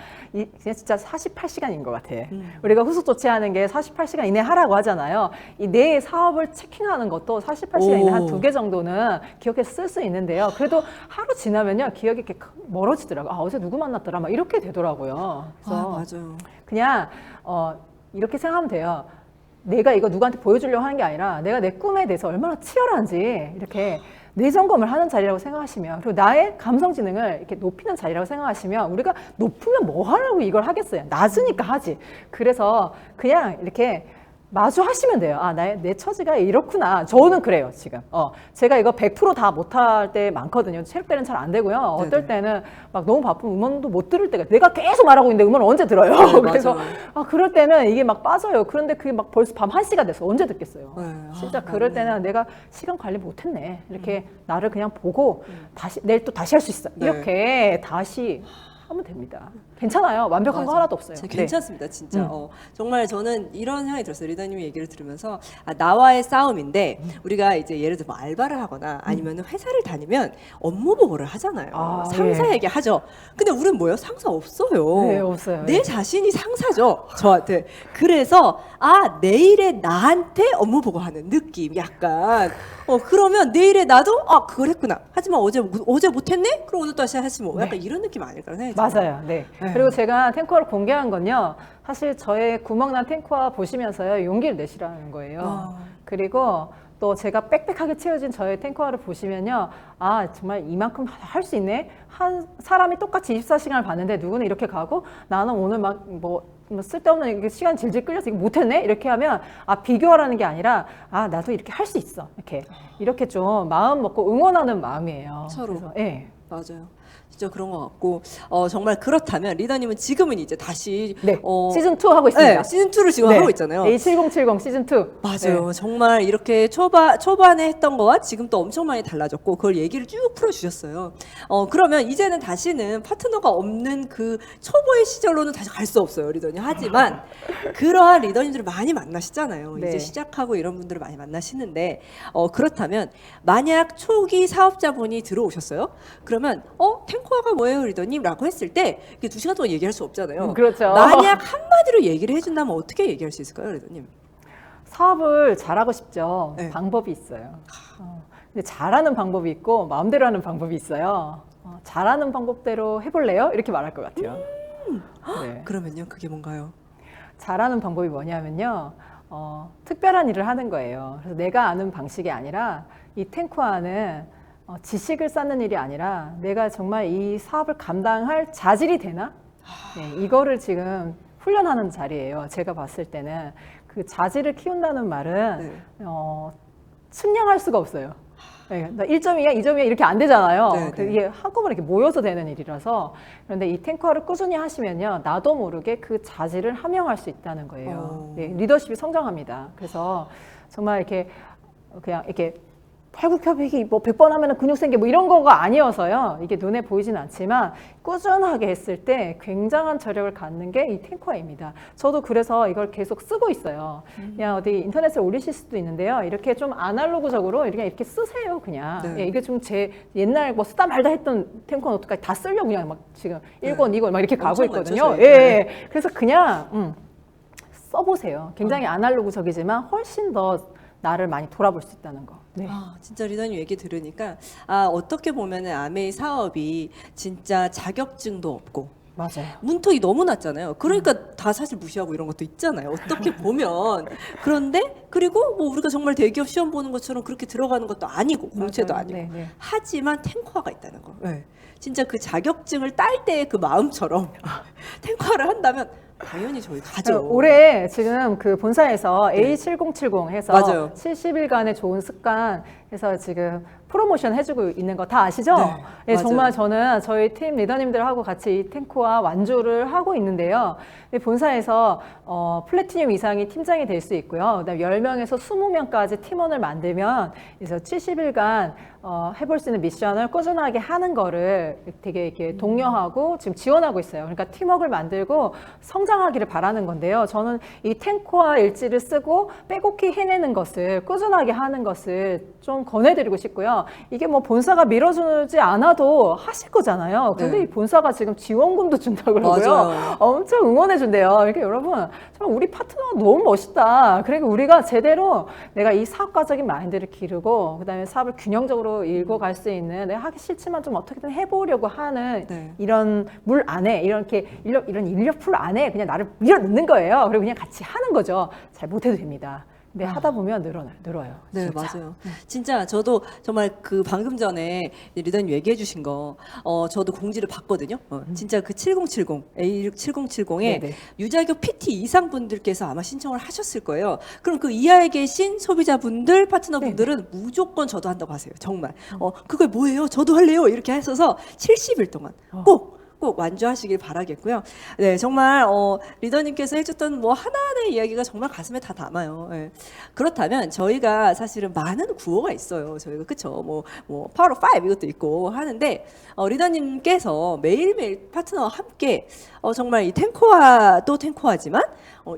진짜 48시간인 것 같아. 우리가 후속 조치하는 게 48시간 이내 하라고 하잖아요. 이 내 사업을 체킹하는 것도 48시간 이내 한 2개 정도는 기억해서 쓸 수 있는데요. 그래도 하루 지나면요. 기억이 이렇게 멀어지더라고요. 어제 누구 만났더라? 막 이렇게 되더라고요. 그래서 맞아요. 그냥 이렇게 생각하면 돼요. 내가 이거 누구한테 보여주려고 하는 게 아니라 내가 내 꿈에 대해서 얼마나 치열한지 이렇게 내 점검을 하는 자리라고 생각하시면, 그리고 나의 감성 지능을 이렇게 높이는 자리라고 생각하시면, 우리가 높으면 뭐 하라고 이걸 하겠어요. 낮으니까 하지. 그래서 그냥 이렇게 마주 하시면 돼요. 아, 내 처지가 이렇구나. 저는 그래요, 지금. 제가 이거 100% 다 못할 때 많거든요. 체력 때는 잘 안 되고요. 어떨 때는 막 너무 바쁘면 음원도 못 들을 때가, 내가 계속 말하고 있는데 음원 언제 들어요? 네, 그래서, 그럴 때는 이게 막 빠져요. 그런데 그게 막 벌써 밤 1시가 돼서 언제 듣겠어요? 네. 진짜 그럴 때는 내가 시간 관리 못 했네. 이렇게 나를 그냥 보고 내일 또 다시 할 수 있어. 이렇게 다시 하면 됩니다. 괜찮아요. 완벽한 거 하나도 없어요. 괜찮습니다, 진짜. 정말 저는 이런 생각이 들었어요. 리더님 얘기를 들으면서 나와의 싸움인데 우리가 이제 예를 들어 뭐 알바를 하거나 아니면 회사를 다니면 업무 보고를 하잖아요. 상사에게 하죠. 근데 우리는 뭐예요? 상사 없어요. 네, 없어요. 내 자신이 상사죠, 저한테. 그래서 내일에 나한테 업무 보고하는 느낌, 약간. 그러면 내일에 나도 그걸 했구나. 하지만 어제 못했네? 그럼 오늘 또 다시 하지 뭐. 약간 이런 느낌 아닐까 생각이 들어요. 맞아요. 네. 그리고 제가 탱커를 공개한 건요. 사실 저의 구멍난 탱커와 보시면서요. 용기를 내시라는 거예요. 그리고 또 제가 빽빽하게 채워진 저의 탱커를 보시면요. 정말 이만큼 할 수 있네? 한 사람이 똑같이 24시간을 봤는데 누구는 이렇게 가고 나는 오늘 막 쓸데없는 시간 질질 끌려서 이거 못했네? 이렇게 하면 비교하라는 게 아니라 나도 이렇게 할 수 있어. 이렇게 좀 마음 먹고 응원하는 마음이에요. 서로. 그래서, 네. 맞아요. 진짜 그런 것 같고 정말 그렇다면 리더님은 지금은 이제 다시 시즌 2 하고 있습니다. 네, 시즌 2를 지금 하고 있잖아요. A7070 시즌 2. 맞아요. 정말 이렇게 초반에 했던 거와 지금 또 엄청 많이 달라졌고 그걸 얘기를 쭉 풀어주셨어요. 그러면 이제는 다시는 파트너가 없는 그 초보의 시절로는 다시 갈 수 없어요, 리더님. 하지만 그러한 리더님들을 많이 만나시잖아요. 이제 시작하고 이런 분들을 많이 만나시는데 그렇다면 만약 초기 사업자분이 들어오셨어요? 그러면 탱코아가 뭐예요, 리더님? 라고 했을 때 2시간 동안 얘기할 수 없잖아요. 그렇죠. 만약 한마디로 얘기를 해준다면 어떻게 얘기할 수 있을까요, 리더님? 사업을 잘하고 싶죠. 방법이 있어요. 근데 잘하는 방법이 있고 마음대로 하는 방법이 있어요. 잘하는 방법대로 해볼래요? 이렇게 말할 것 같아요. 그러면요, 그게 뭔가요? 잘하는 방법이 뭐냐면요. 특별한 일을 하는 거예요. 그래서 내가 아는 방식이 아니라 이 탱코아는 지식을 쌓는 일이 아니라 내가 정말 이 사업을 감당할 자질이 되나? 이거를 지금 훈련하는 자리예요. 제가 봤을 때는 그 자질을 키운다는 말은 측량할 수가 없어요. 나 1점이야, 2점이야 이렇게 안 되잖아요. 이게 한꺼번에 이렇게 모여서 되는 일이라서. 그런데 이 탱커를 꾸준히 하시면요, 나도 모르게 그 자질을 함양할 수 있다는 거예요. 리더십이 성장합니다. 그래서 정말 이렇게 그냥 이렇게 팔굽혀펴기 100번 하면 근육 생겨 이런 거가 아니어서요. 이게 눈에 보이진 않지만 꾸준하게 했을 때 굉장한 저력을 갖는 게 이 탱커입니다. 저도 그래서 이걸 계속 쓰고 있어요. 그냥 어디 인터넷에 올리실 수도 있는데요. 이렇게 좀 아날로그적으로 이렇게 쓰세요, 그냥. 이게 좀 제 옛날 쓰다 말다 했던 탱커 노트까지 다 쓰려고 그냥 막 지금 1권, 2권 막 이렇게 가고 있거든요. 그래서 그냥 써보세요. 굉장히 아날로그적이지만 훨씬 더 나를 많이 돌아볼 수 있다는 거. 진짜 리더님 얘기 들으니까 어떻게 보면은 아메이 사업이 진짜 자격증도 없고 맞아요. 문턱이 너무 낮잖아요. 그러니까 다 사실 무시하고 이런 것도 있잖아요. 어떻게 보면. 그런데 그리고 우리가 정말 대기업 시험 보는 것처럼 그렇게 들어가는 것도 아니고 공채도 아니고. 하지만 탱커화가 있다는 거. 진짜 그 자격증을 딸 때의 그 마음처럼 탱커화를 한다면 당연히 저희 가죠. 올해 지금 그 본사에서 A7070 해서 맞아요. 70일간의 좋은 습관 해서 지금 프로모션 해주고 있는 거 다 아시죠? 정말 저는 저희 팀 리더님들하고 같이 이 탱코와 완주를 하고 있는데요. 본사에서 플래티늄 이상이 팀장이 될 수 있고요. 그다음에 10명에서 20명까지 팀원을 만들면 그래서 70일간 해볼 수 있는 미션을 꾸준하게 하는 거를 되게 이렇게 독려하고 지금 지원하고 있어요. 그러니까 팀워크를 만들고 성장하기를 바라는 건데요. 저는 이 탱코와 일지를 쓰고 빼곡히 해내는 것을 꾸준하게 하는 것을 좀 권해드리고 싶고요. 이게 본사가 밀어주지 않아도 하실 거잖아요. 근데 이 본사가 지금 지원금도 준다고 그러고요. 엄청 응원해준대요. 그러니까 여러분, 정말 우리 파트너가 너무 멋있다. 그러니까 우리가 제대로 내가 이 사업가적인 마인드를 기르고 그다음에 사업을 균형적으로 읽어갈 수 있는, 내가 하기 싫지만 좀 어떻게든 해보려고 하는 이런 물 안에 이런 인력 풀 안에 그냥 나를 밀어넣는 거예요. 그리고 그냥 같이 하는 거죠. 잘 못해도 됩니다. 네, 하다 보면 늘어요. 네, 진짜. 맞아요. 진짜 저도 정말 그 방금 전에 리더님 얘기해 주신 거, 저도 공지를 봤거든요. 진짜 그 7070, A7070에 네네. 유자격 PT 이상 분들께서 아마 신청을 하셨을 거예요. 그럼 그 이하에 계신 소비자분들, 파트너분들은 무조건 저도 한다고 하세요. 정말. 그게 뭐예요? 저도 할래요. 이렇게 하셔서 70일 동안 꼭 완주하시길 바라겠고요. 네, 정말 리더님께서 해줬던 뭐 하나하나의 이야기가 정말 가슴에 다 담아요. 예. 그렇다면 저희가 사실은 많은 구호가 있어요. 저희가 그쵸? 뭐 파워 5 이것도 있고 하는데 리더님께서 매일매일 파트너와 함께 정말 이 탱코아도 탱코아지만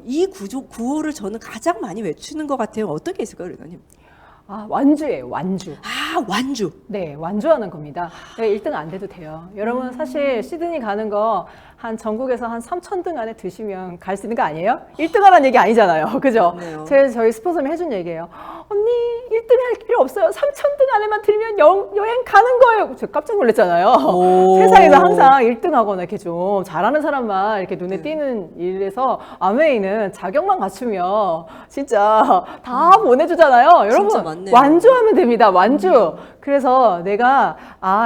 이 구호를 저는 가장 많이 외치는 것 같아요. 어떤 게 있을까요, 리더님? 아, 완주예요, 완주. 아, 완주. 네, 완주하는 겁니다. 1등 안 돼도 돼요. 여러분 사실 시드니 가는 거 한 전국에서 한 3,000등 안에 드시면 갈 수 있는 거 아니에요? 1등 하라는 얘기 아니잖아요. 그죠? 맞네요. 저희 스폰서님이 해준 얘기예요. 언니 1등 할 필요 없어요. 3,000등 안에만 들면 여행 가는 거예요. 제가 깜짝 놀랐잖아요. 세상에서 항상 1등 하거나 이렇게 좀 잘하는 사람만 이렇게 눈에 띄는 일에서 아메이는 자격만 갖추면 진짜 다 보내주잖아요. 여러분 맞네요. 완주하면 됩니다. 완주. 그래서 내가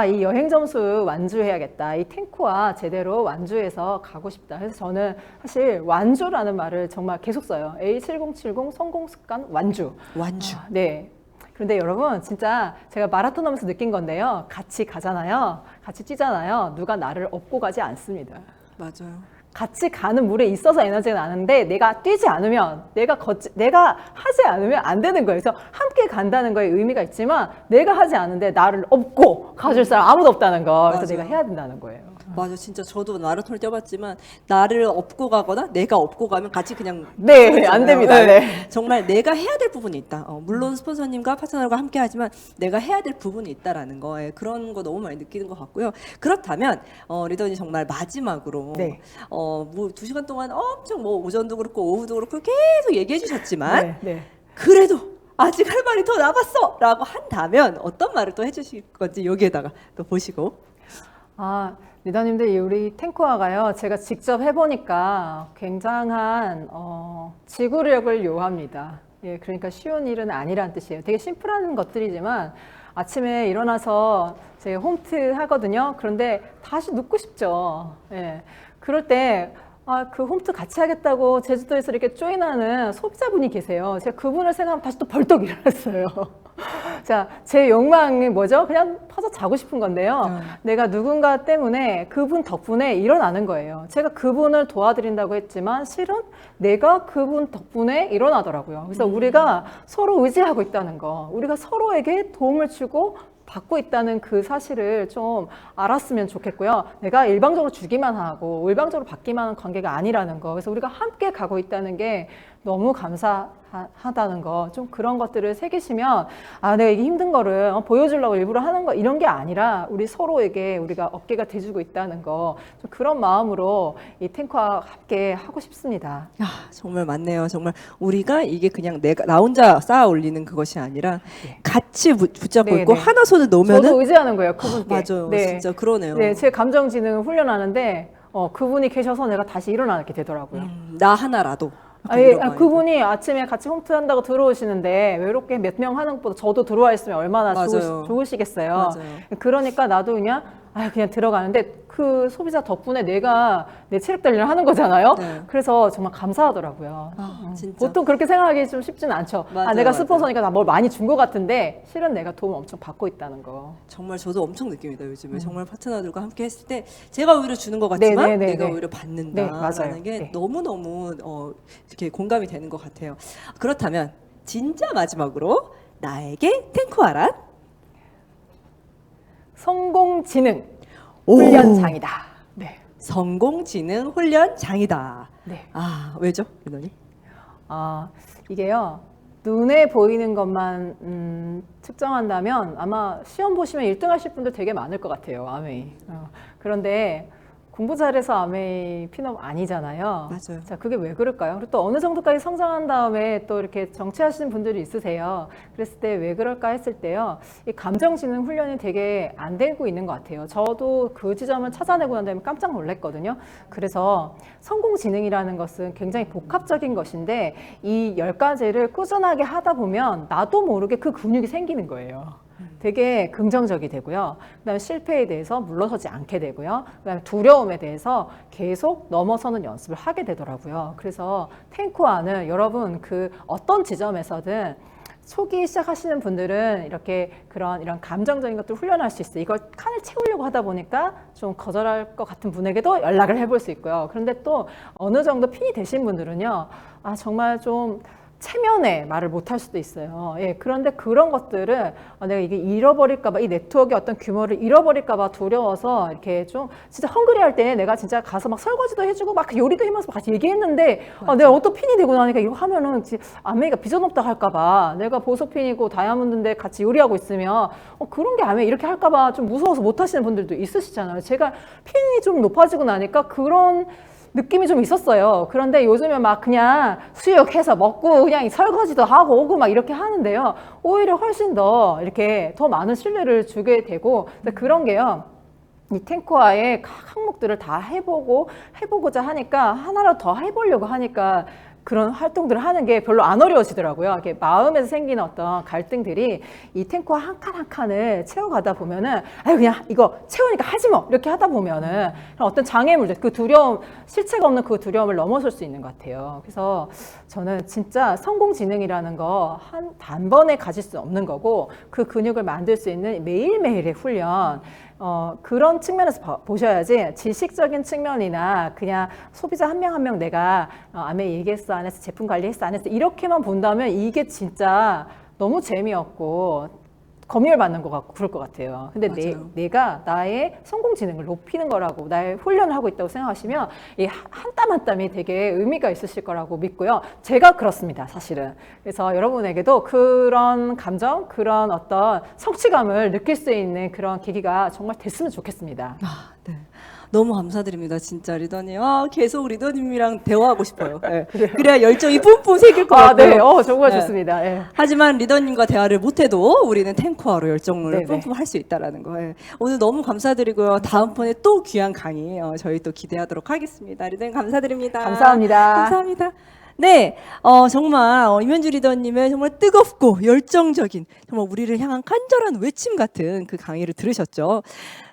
이 여행 점수 완주해야겠다. 이 탱코아 제대로 완주해서 가고 싶다. 그래서 저는 사실 완주라는 말을 정말 계속 써요. A7070 성공 습관 완주. 완주. 네. 그런데 여러분 진짜 제가 마라톤 하면서 느낀 건데요. 같이 가잖아요. 같이 뛰잖아요. 누가 나를 업고 가지 않습니다. 맞아요. 같이 가는 물에 있어서 에너지가 나는데 내가 뛰지 않으면 내가 하지 않으면 안 되는 거예요. 그래서 함께 간다는 거에 의미가 있지만 내가 하지 않는데 나를 업고 가줄 사람 아무도 없다는 거. 그래서 맞아요. 내가 해야 된다는 거예요. 맞아, 진짜 저도 마라톤을 뛰어봤지만 나를 업고 가거나 내가 업고 가면 같이 그냥 네, 안 됩니다. 네. 정말 내가 해야 될 부분이 있다. 물론 스폰서님과 파트너가 함께 하지만 내가 해야 될 부분이 있다라는 거, 그런 거 너무 많이 느끼는 것 같고요. 그렇다면 리더님 정말 마지막으로 네. 뭐 2시간 동안 엄청 뭐 오전도 그렇고 오후도 그렇고 계속 얘기해 주셨지만 네. 그래도 아직 할 말이 더 남았어라고 한다면 어떤 말을 또 해주실 건지 여기에다가 또 보시고. 리더님들 우리 탱코아가요. 제가 직접 해보니까 굉장한 지구력을 요합니다. 예, 그러니까 쉬운 일은 아니란 뜻이에요. 되게 심플한 것들이지만 아침에 일어나서 제가 홈트 하거든요. 그런데 다시 눕고 싶죠. 예, 그럴 때 그 홈트 같이 하겠다고 제주도에서 이렇게 조인하는 소비자분이 계세요. 제가 그분을 생각하면 다시 또 벌떡 일어났어요. 자, 제 욕망이 뭐죠? 그냥 퍼서 자고 싶은 건데요. 내가 누군가 때문에 그분 덕분에 일어나는 거예요. 제가 그분을 도와드린다고 했지만 실은 내가 그분 덕분에 일어나더라고요. 그래서 우리가 서로 의지하고 있다는 거, 우리가 서로에게 도움을 주고 받고 있다는 그 사실을 좀 알았으면 좋겠고요. 내가 일방적으로 주기만 하고 일방적으로 받기만 하는 관계가 아니라는 거. 그래서 우리가 함께 가고 있다는 게 너무 감사하다는 거. 좀 그런 것들을 새기시면 내가 이게 힘든 거를 보여주려고 일부러 하는 거 이런 게 아니라 우리 서로에게 우리가 어깨가 돼주고 있다는 거. 좀 그런 마음으로 이 탱커와 함께 하고 싶습니다. 정말 맞네요. 정말 우리가 이게 그냥 나 혼자 쌓아 올리는 그것이 아니라 같이 붙잡고 있고 하나 손을 놓으면은 저도 의지하는 거예요. 그분께. 맞아요. 진짜 그러네요. 네, 제 감정지능을 훈련하는데 그분이 계셔서 내가 다시 일어나게 되더라고요. 나 하나라도. 그분이 아침에 같이 홈트 한다고 들어오시는데 외롭게 몇 명 하는 것보다 저도 들어와 있으면 얼마나 좋으시겠어요. 맞아요. 그러니까 나도 그냥 들어가는데 그 소비자 덕분에 내가 내 체력 단련을 하는 거잖아요. 네. 그래서 정말 감사하더라고요. 진짜. 보통 그렇게 생각하기 좀 쉽지는 않죠. 맞아요, 내가 맞아요. 스폰서니까 나 뭘 많이 준 것 같은데 실은 내가 도움 엄청 받고 있다는 거. 정말 저도 엄청 느낍니다. 요즘에 정말 파트너들과 함께 했을 때 제가 오히려 주는 것 같지만 내가 오히려 받는다라는 게 너무너무 이렇게 공감이 되는 것 같아요. 그렇다면 진짜 마지막으로 나에게 탱코아란? 성공지능 훈련장이다. 네. 성공지능 훈련장이다. 네. 왜죠, 리더님? 이게요. 눈에 보이는 것만 측정한다면 아마 시험 보시면 1등 하실 분들 되게 많을 것 같아요. 아메이. 그런데 공부 잘해서 아메이 피넘 아니잖아요. 맞아요. 자, 그게 왜 그럴까요? 그리고 또 어느 정도까지 성장한 다음에 또 이렇게 정치하시는 분들이 있으세요. 그랬을 때 왜 그럴까 했을 때요. 이 감정지능 훈련이 되게 안 되고 있는 것 같아요. 저도 그 지점을 찾아내고 난 다음에 깜짝 놀랐거든요. 그래서 성공지능이라는 것은 굉장히 복합적인 것인데 이 10가지를 꾸준하게 하다 보면 나도 모르게 그 근육이 생기는 거예요. 되게 긍정적이 되고요. 그다음에 실패에 대해서 물러서지 않게 되고요. 그다음에 두려움에 대해서 계속 넘어서는 연습을 하게 되더라고요. 그래서 탱쿠아는 여러분 그 어떤 지점에서든 초기 시작하시는 분들은 이렇게 이런 감정적인 것들을 훈련할 수 있어요. 이걸 칸을 채우려고 하다 보니까 좀 거절할 것 같은 분에게도 연락을 해볼 수 있고요. 그런데 또 어느 정도 핀이 되신 분들은요, 아 정말 좀 체면에 말을 못할 수도 있어요. 예, 그런데 그런 것들은 내가 이게 잃어버릴까봐, 이 네트워크의 어떤 규모를 잃어버릴까봐 두려워서 이렇게 좀 진짜 헝그리 할 때 내가 진짜 가서 막 설거지도 해주고 막 요리도 해면서 같이 얘기했는데 내가 어떤 핀이 되고 나니까 이거 하면은 아메이가 빚어놓다 할까봐, 내가 보석핀이고 다이아몬드인데 같이 요리하고 있으면 그런 게 아메이 이렇게 할까봐 좀 무서워서 못 하시는 분들도 있으시잖아요. 제가 핀이 좀 높아지고 나니까 그런 느낌이 좀 있었어요. 그런데 요즘에 막 그냥 수육해서 먹고 그냥 설거지도 하고 오고 막 이렇게 하는데요. 오히려 훨씬 더 이렇게 더 많은 신뢰를 주게 되고, 그런 게요. 이 탱쿠아의 각 항목들을 다 해보고자 하니까, 하나라도 더 해보려고 하니까 그런 활동들을 하는 게 별로 안 어려워지더라고요. 이렇게 마음에서 생기는 어떤 갈등들이 이 탱쿠아 한 칸 한 칸을 채워가다 보면은, 아유, 그냥 이거 채우니까 하지 뭐! 이렇게 하다 보면은 어떤 장애물들, 그 두려움, 실체가 없는 그 두려움을 넘어설 수 있는 것 같아요. 그래서 저는 진짜 성공지능이라는 거 단번에 가질 수 없는 거고, 그 근육을 만들 수 있는 매일매일의 훈련, 그런 측면에서 보셔야지, 지식적인 측면이나 그냥 소비자 한 명 한 명 내가 아메 얘기했어 안 했어, 제품 관리했어 안 했어, 이렇게만 본다면 이게 진짜 너무 재미없고 검열받는 것 같고 그럴 것 같아요. 근데 내가 나의 성공지능을 높이는 거라고, 나의 훈련을 하고 있다고 생각하시면 이 한 땀 한 땀이 되게 의미가 있으실 거라고 믿고요. 제가 그렇습니다, 사실은. 그래서 여러분에게도 그런 감정, 그런 어떤 성취감을 느낄 수 있는 그런 계기가 정말 됐으면 좋겠습니다. 아, 네. 너무 감사드립니다. 진짜 리더님. 계속 리더님이랑 대화하고 싶어요. 네. 그래야 열정이 뿜뿜 새길 것 같아요. 네. 정말 네. 좋습니다. 네. 하지만 리더님과 대화를 못해도 우리는 탱쿠아로 열정을 네네. 뿜뿜 할 수 있다는 거. 네. 오늘 너무 감사드리고요. 다음번에 또 귀한 강의 저희 또 기대하도록 하겠습니다. 리더님 감사드립니다. 감사합니다. 감사합니다. 네, 정말 이면주 리더님의 정말 뜨겁고 열정적인, 정말 우리를 향한 간절한 외침 같은 그 강의를 들으셨죠.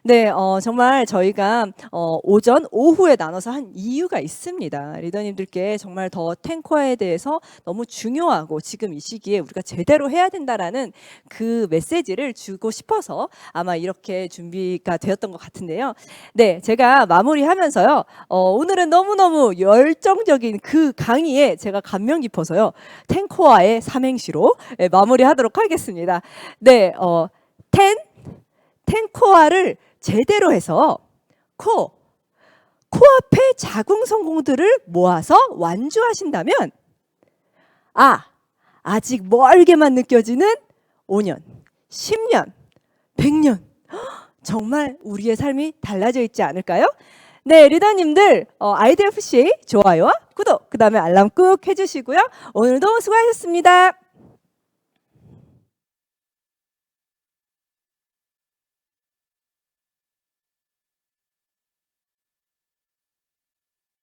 네, 정말 저희가 오전, 오후에 나눠서 한 이유가 있습니다. 리더님들께 정말 더 탱쿠아에 대해서 너무 중요하고 지금 이 시기에 우리가 제대로 해야 된다라는 그 메시지를 주고 싶어서 아마 이렇게 준비가 되었던 것 같은데요. 네, 제가 마무리하면서요. 오늘은 너무너무 열정적인 그 강의에 제가 감명 깊어서요. 탱쿠아의 삼행시로 마무리하도록 하겠습니다. 네, 탱쿠아를 제대로 해서 코앞의 자궁성공들을 모아서 완주하신다면, 아직 멀게만 느껴지는 5년, 10년, 100년, 정말 우리의 삶이 달라져 있지 않을까요? 네, 리더님들 아이디어FC 좋아요와 구독, 그 다음에 알람 꾹 해주시고요. 오늘도 수고하셨습니다.